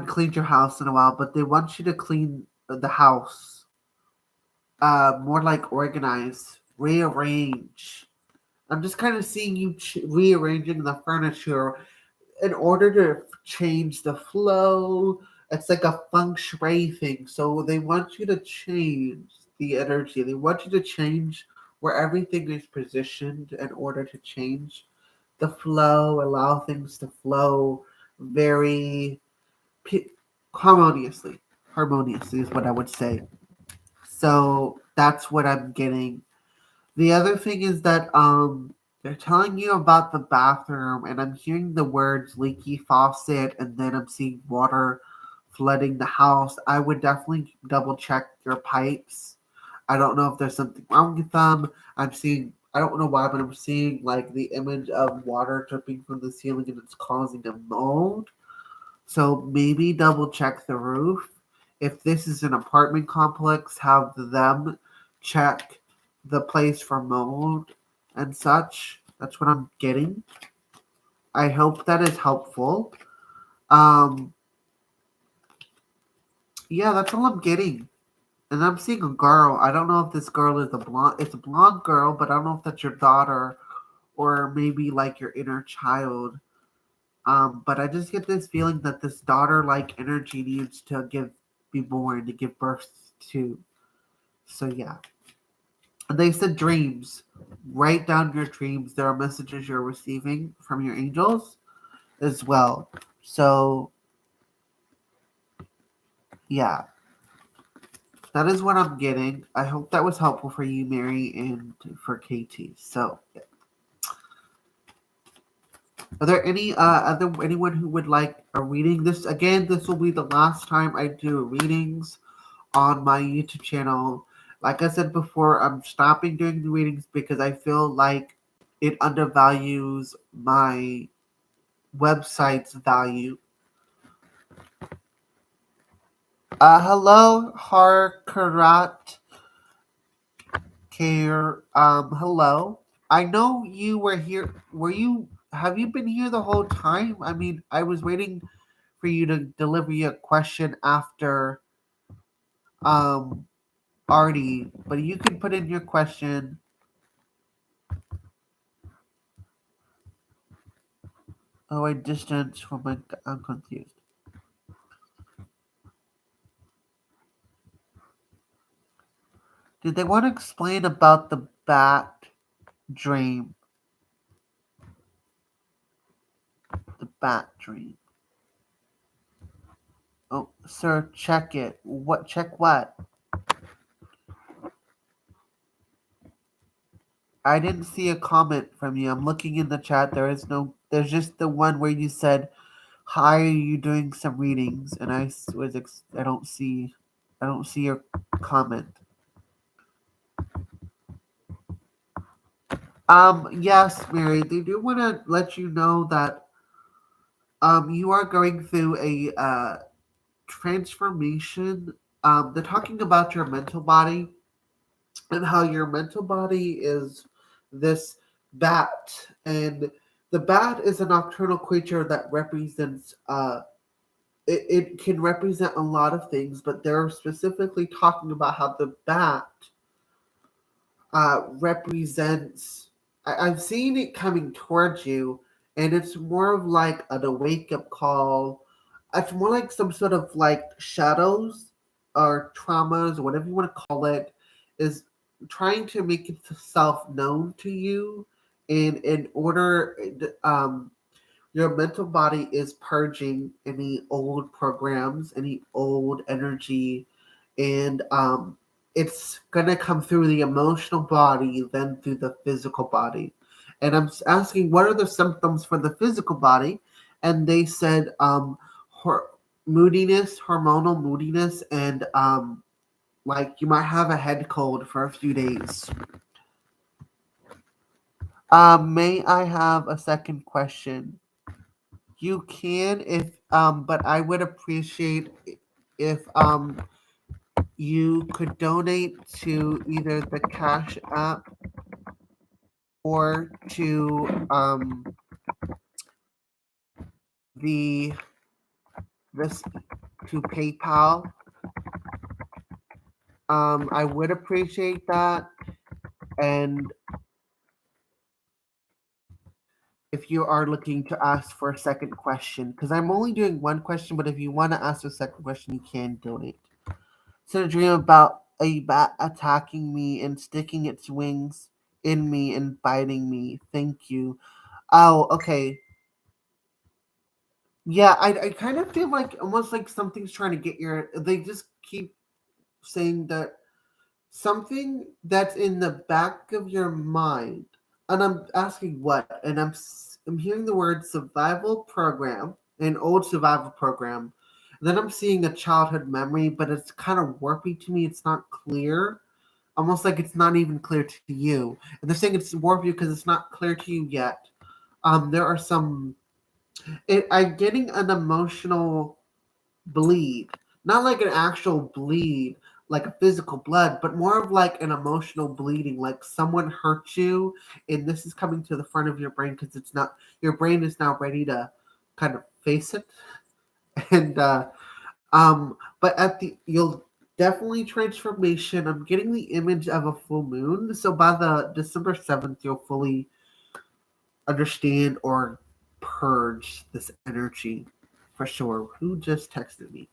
cleaned your house in a while, but they want you to clean the house. More like organize, rearrange. I'm just kind of seeing you rearranging the furniture in order to change the flow. It's like a feng shui thing. So they want you to change the energy. They want you to change where everything is positioned in order to change the flow, allow things to flow very p- harmoniously. Harmoniously is what I would say. So that's what I'm getting. The other thing is that they're telling you about the bathroom and I'm hearing the words leaky faucet and then I'm seeing water flooding the house. I would definitely double check your pipes. I don't know if there's something wrong with them. I don't know why, but I'm seeing like the image of water dripping from the ceiling and it's causing a mold. So maybe double check the roof. If this is an apartment complex, have them check the place for mold and such. That's what I'm getting. I hope that is helpful. Um, yeah, that's all I'm getting. And I'm seeing a girl. I don't know if this girl is a blonde. It's a blonde girl, but I don't know if that's your daughter or maybe like your inner child. But I just get this feeling that this daughter-like energy needs to be born to give birth to. So yeah. And they said dreams. Write down your dreams. There are messages you're receiving from your angels as well. So yeah, that is what I'm getting. I hope that was helpful for you, Mary, and for KT. So yeah. Are there any other anyone who would like a reading? This will be the last time I do readings on my YouTube channel. Like I said before, I'm stopping doing the readings because I feel like it undervalues my website's value. Hello, Harkarat Care. Hello. I know you were here. Have you been here the whole time? I mean, I was waiting for you to deliver your question after um Artie, but you can put in your question. Oh, I distance from my. I'm confused. Did they want to explain about the bat dream? The bat dream. Oh, sir, check it. What? Check what? I didn't see a comment from you. I'm looking in the chat. There is no. There's just the one where you said, "Hi, are you doing some readings?" And I don't see. I don't see your comment. Yes, Mary. They do want to let you know that you are going through a transformation. They're talking about your mental body and how your mental body is this bat, and the bat is a nocturnal creature that represents it can represent a lot of things, but they're specifically talking about how the bat represents. I've seen it coming towards you, and it's more of like a wake up call. It's more like some sort of like shadows or traumas or whatever you want to call it is trying to make itself known to you, and in order, your mental body is purging any old programs, any old energy, and it's gonna come through the emotional body, then through the physical body. And I'm asking, what are the symptoms for the physical body? And they said, moodiness, hormonal moodiness, and like you might have a head cold for a few days. May I have a second question? You can if but I would appreciate if you could donate to either the Cash App or to the this to PayPal. I would appreciate that. And if you are looking to ask for a second question, because I'm only doing one question, but if you want to ask a second question, you can donate. So, a dream about a bat attacking me and sticking its wings in me and biting me. Thank you. Oh, okay. Yeah, I kind of feel like almost like something's trying to get your. They just keep saying that something that's in the back of your mind, and I'm asking what, and I'm hearing the word survival program, an old survival program. And then I'm seeing a childhood memory, but it's kind of warpy to me. It's not clear, almost like it's not even clear to you. And they're saying it's warpy because it's not clear to you yet. There are some. I'm getting an emotional bleed, not like an actual bleed, like a physical blood, but more of like an emotional bleeding, like someone hurt you, and this is coming to the front of your brain because it's not your brain is now ready to kind of face it, and but at the you'll definitely transformation. I'm getting the image of a full moon, so by the December 7th, you'll fully understand or purge this energy for sure. Who just texted me?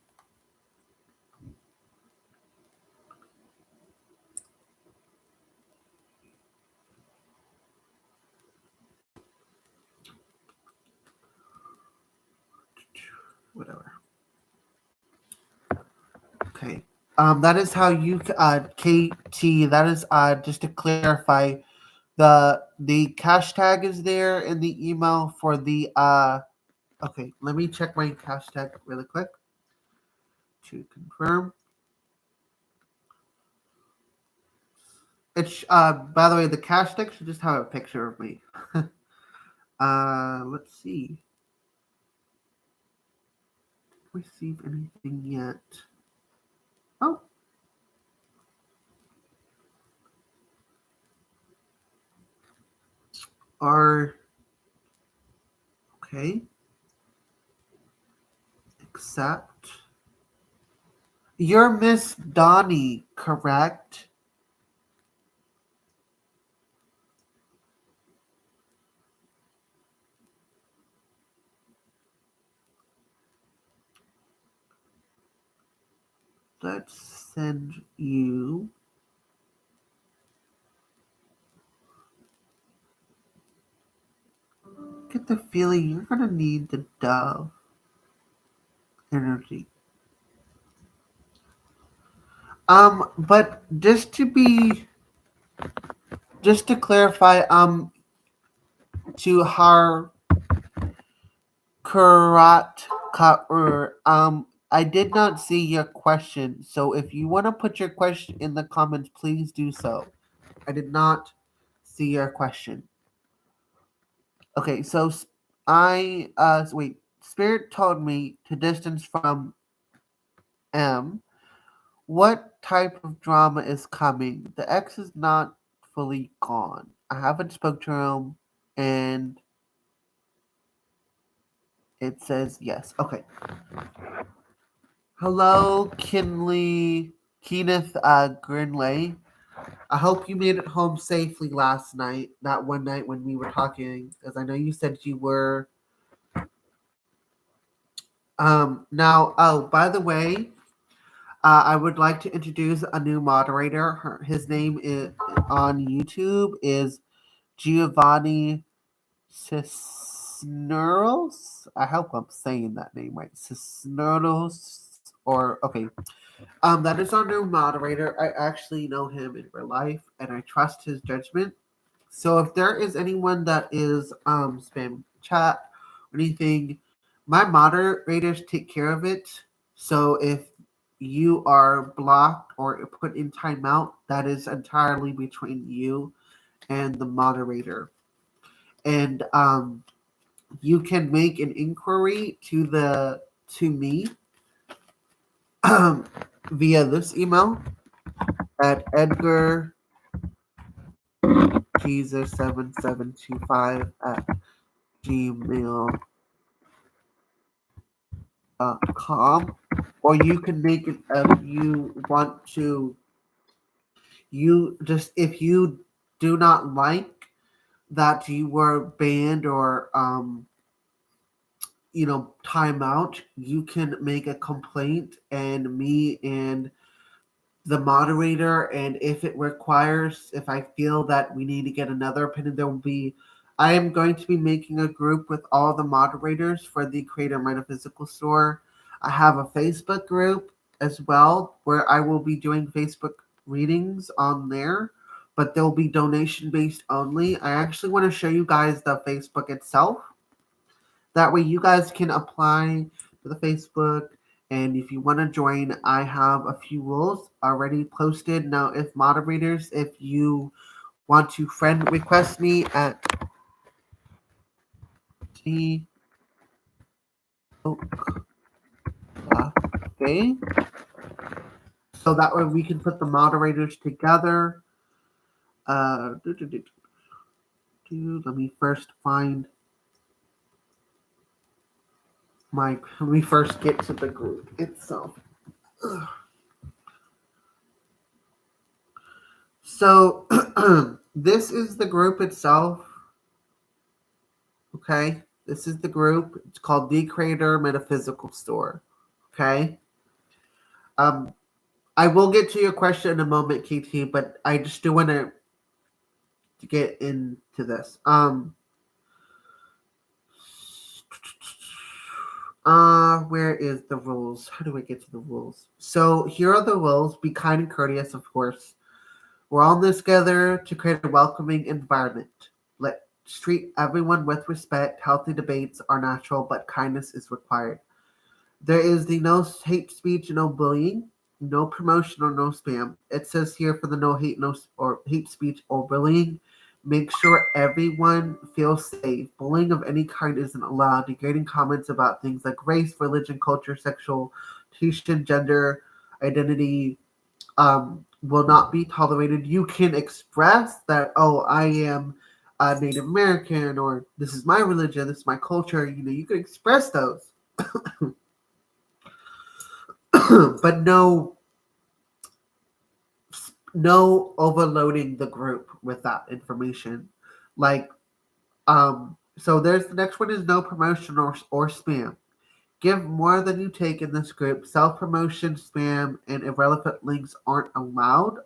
Whatever. Okay. That is how you, KT. That is just to clarify. The cash tag is there in the email for the. Okay, let me check my cash tag really quick to confirm. It's by the way, the cash tag should just have a picture of me. Let's see. Receive anything yet? Oh, are okay. Accept. You're Miss Donnie, correct? Let's send you. Get the feeling you're gonna need the dove energy. But just to clarify, to Har Karat Kaur, I did not see your question. So if you want to put your question in the comments, please do so. I did not see your question. Okay, so wait. Spirit told me to distance from M. What type of drama is coming? The ex is not fully gone. I haven't spoke to him, and it says yes. Okay. Hello, Kenneth Grinley. I hope you made it home safely last night. That one night when we were talking, as I know you said you were. Now, oh, by the way, I would like to introduce a new moderator. His name is on YouTube is Giovanni Cisneros. I hope I'm saying that name right. Cisneros, or okay. That is our new moderator. I actually know him in real life, and I trust his judgment. So if there is anyone that is spam chat or anything, my moderators take care of it. So if you are blocked or put in timeout, that is entirely between you and the moderator. And you can make an inquiry to me via this email at Edgar Jesus7725 at gmail.com, or you can make it if you want to. You just, if you do not like that you were banned or time out, you can make a complaint, and me and the moderator, and if it requires, if I feel that we need to get another opinion, there will be. I am going to be making a group with all the moderators for the Creator Metaphysical Store. I have a Facebook group as well where I will be doing Facebook readings on there, but they'll be donation based only. I actually want to show you guys the Facebook itself. That way you guys can apply to the Facebook. And if you want to join, I have a few rules already posted. Now, if moderators, if you want to friend request me at T Oak Cafe, so that way we can put the moderators together. Let me first find let me first get to the group itself. So this is the group itself. Okay, this is the group. It's called The Creator Metaphysical Store. Okay. I will get to your question in a moment, KT, but I just do want to get into this. Where is the rules? How do I get to the rules? So here are the rules. Be kind and courteous, of course. We're all in this together to create a welcoming environment. Let's treat everyone with respect. Healthy debates are natural, but kindness is required. There is the no hate speech, no bullying, no promotion, or no spam. It says here for the no hate, no or hate speech or bullying. Make sure everyone feels safe. Bullying of any kind isn't allowed. Degrading comments about things like race, religion, culture, sexual orientation, gender, identity, will not be tolerated. You can express that, oh, I am a Native American, or this is my religion, this is my culture. You can express those, but no overloading the group with that information. Like, so there's the next one is no promotion or spam. Give more than you take in this group. Self-promotion, spam, and irrelevant links aren't allowed.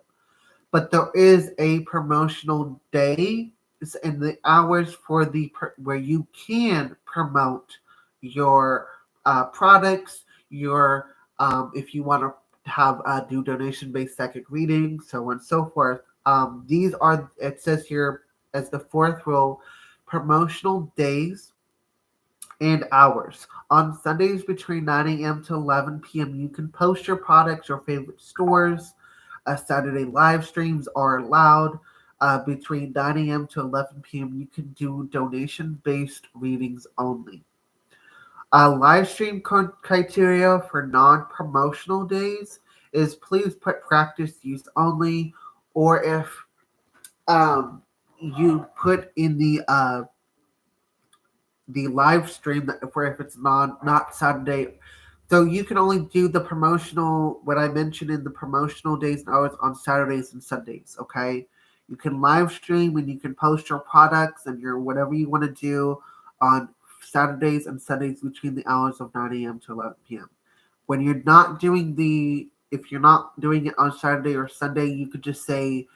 But there is a promotional day and the hours for where you can promote your products, your if you want to have do donation-based psychic readings, so on and so forth. These are, it says here as the fourth rule, promotional days and hours. On Sundays between 9 a.m. to 11 p.m., you can post your products, your favorite stores. Saturday live streams are allowed. Between 9 a.m. to 11 p.m., you can do donation-based readings only. Live stream criteria for non-promotional days is please put practice use only, or if you put in the live stream that for if it's not Saturday. So you can only do the promotional, what I mentioned in the promotional days and hours on Saturdays and Sundays, okay? You can live stream and you can post your products and your whatever you want to do on Saturdays and Sundays between the hours of 9 a.m. to 11 p.m. When you're not doing if you're not doing it on Saturday or Sunday, you could just say,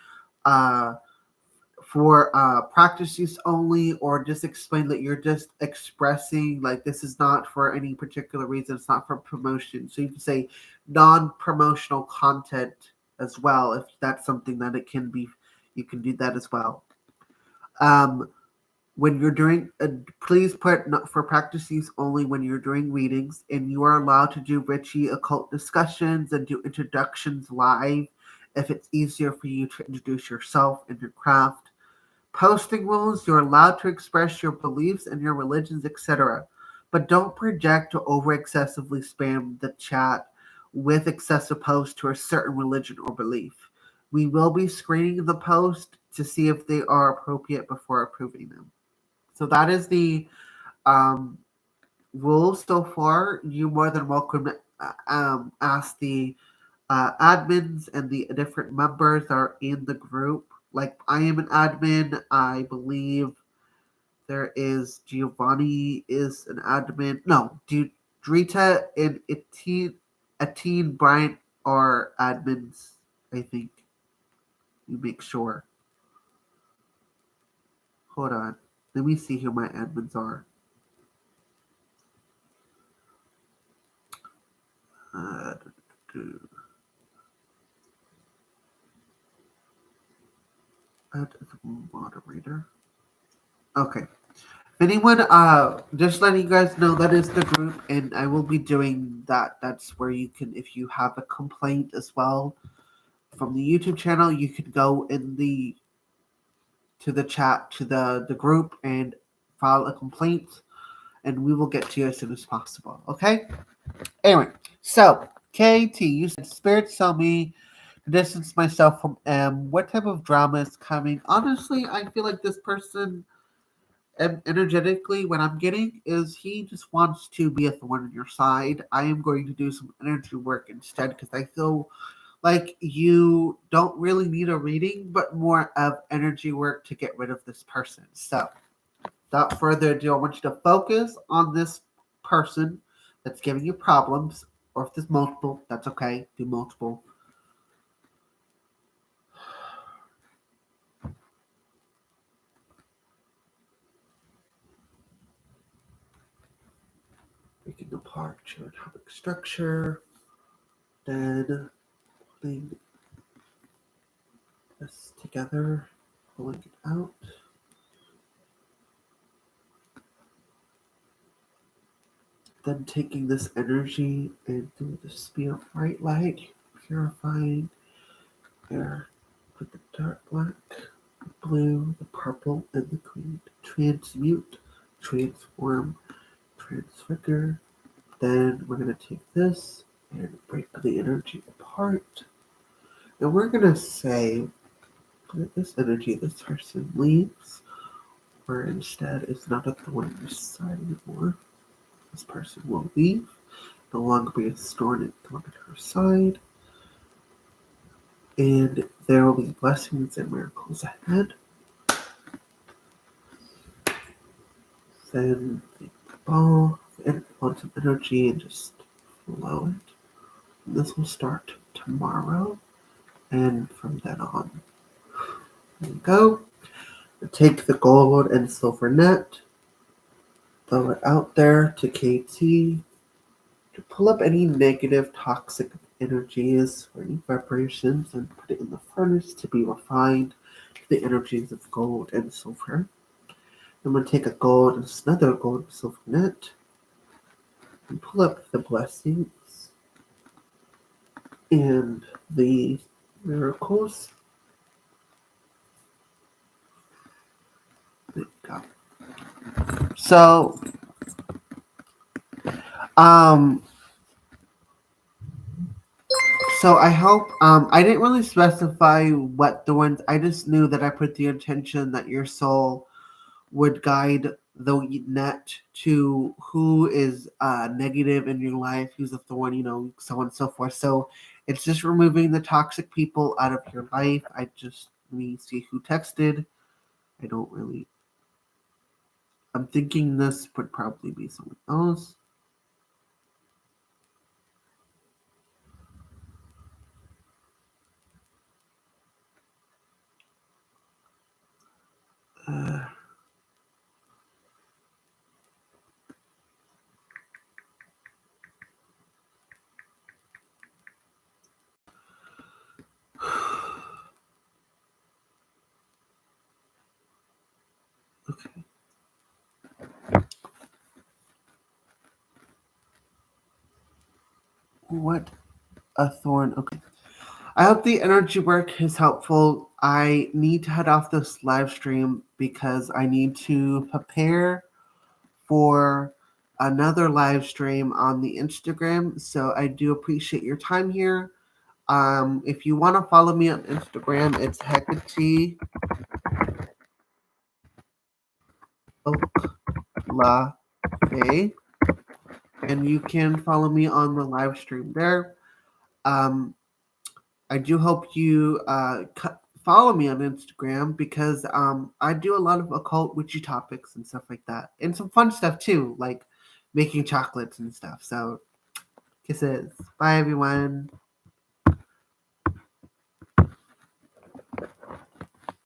for practice use only, or just explain that you're just expressing, like, this is not for any particular reason, it's not for promotion. So you can say non-promotional content as well, if that's something that it can be. You can do that as well. When you're doing, please put for practice use only when you're doing readings, and you are allowed to do Richie occult discussions and do introductions live if it's easier for you to introduce yourself and your craft. Posting rules, you're allowed to express your beliefs and your religions, etc. But don't project or over excessively spam the chat with excessive posts to a certain religion or belief. We will be screening the post to see if they are appropriate before approving them. So that is the rules so far. You're more than welcome to ask the admins and the different members that are in the group. Like, I am an admin. I believe there is Giovanni is an admin. No, Drita and Ateen Bryant are admins, I think. You make sure. Hold on. Let me see who my admins are. Add as a moderator. Okay. If anyone, just letting you guys know that is the group, and I will be doing that. That's where you can, if you have a complaint as well from the YouTube channel, you can go in to the chat, to the group, and file a complaint, and we will get to you as soon as possible. Okay? Anyway, so KT, you said spirits tell me to distance myself from M. What type of drama is coming? Honestly, I feel like this person, energetically, what I'm getting is he just wants to be a thorn in your side. I am going to do some energy work instead, because I feel like you don't really need a reading, but more of energy work to get rid of this person. So, without further ado, I want you to focus on this person that's giving you problems, or if there's multiple, that's okay. Do multiple. Breaking apart geotopic structure, then putting this together, pulling it out. Then taking this energy and through the spear of bright light, purifying air with the dark black, the blue, the purple, and the green. Transmute, transform, transfigure. Then we're going to take this and break the energy apart. And we're going to say that this energy, this person leaves, or instead is not a thorn in your side anymore. This person will leave, no longer be a thorn at her side, and there will be blessings and miracles ahead. Then take the ball and quantum energy and just flow it. And this will start tomorrow, and from then on. There we go. Take the gold and silver net, throw it out there to KT to pull up any negative, toxic energies or any vibrations and put it in the furnace to be refined to the energies of gold and silver. I'm going to take a gold and another gold and silver net and pull up the blessings and the miracles. There we go. So, um, so I hope I didn't really specify what the ones. I just knew that I put the intention that your soul would guide the net to who is negative in your life, who's a thorn, so on and so forth. So it's just removing the toxic people out of your life. I just let me see who texted. I don't really. I'm thinking this would probably be someone else. Uh, okay. What a thorn. Okay. I hope the energy work is helpful. I need to head off this live stream because I need to prepare for another live stream on the Instagram. So I do appreciate your time here. If you want to follow me on Instagram, it's Hecate Oklafe, and you can follow me on the live stream there. Um, I do hope you follow me on Instagram because I do a lot of occult witchy topics and stuff like that, and some fun stuff too, like making chocolates and stuff. So kisses. Bye, everyone.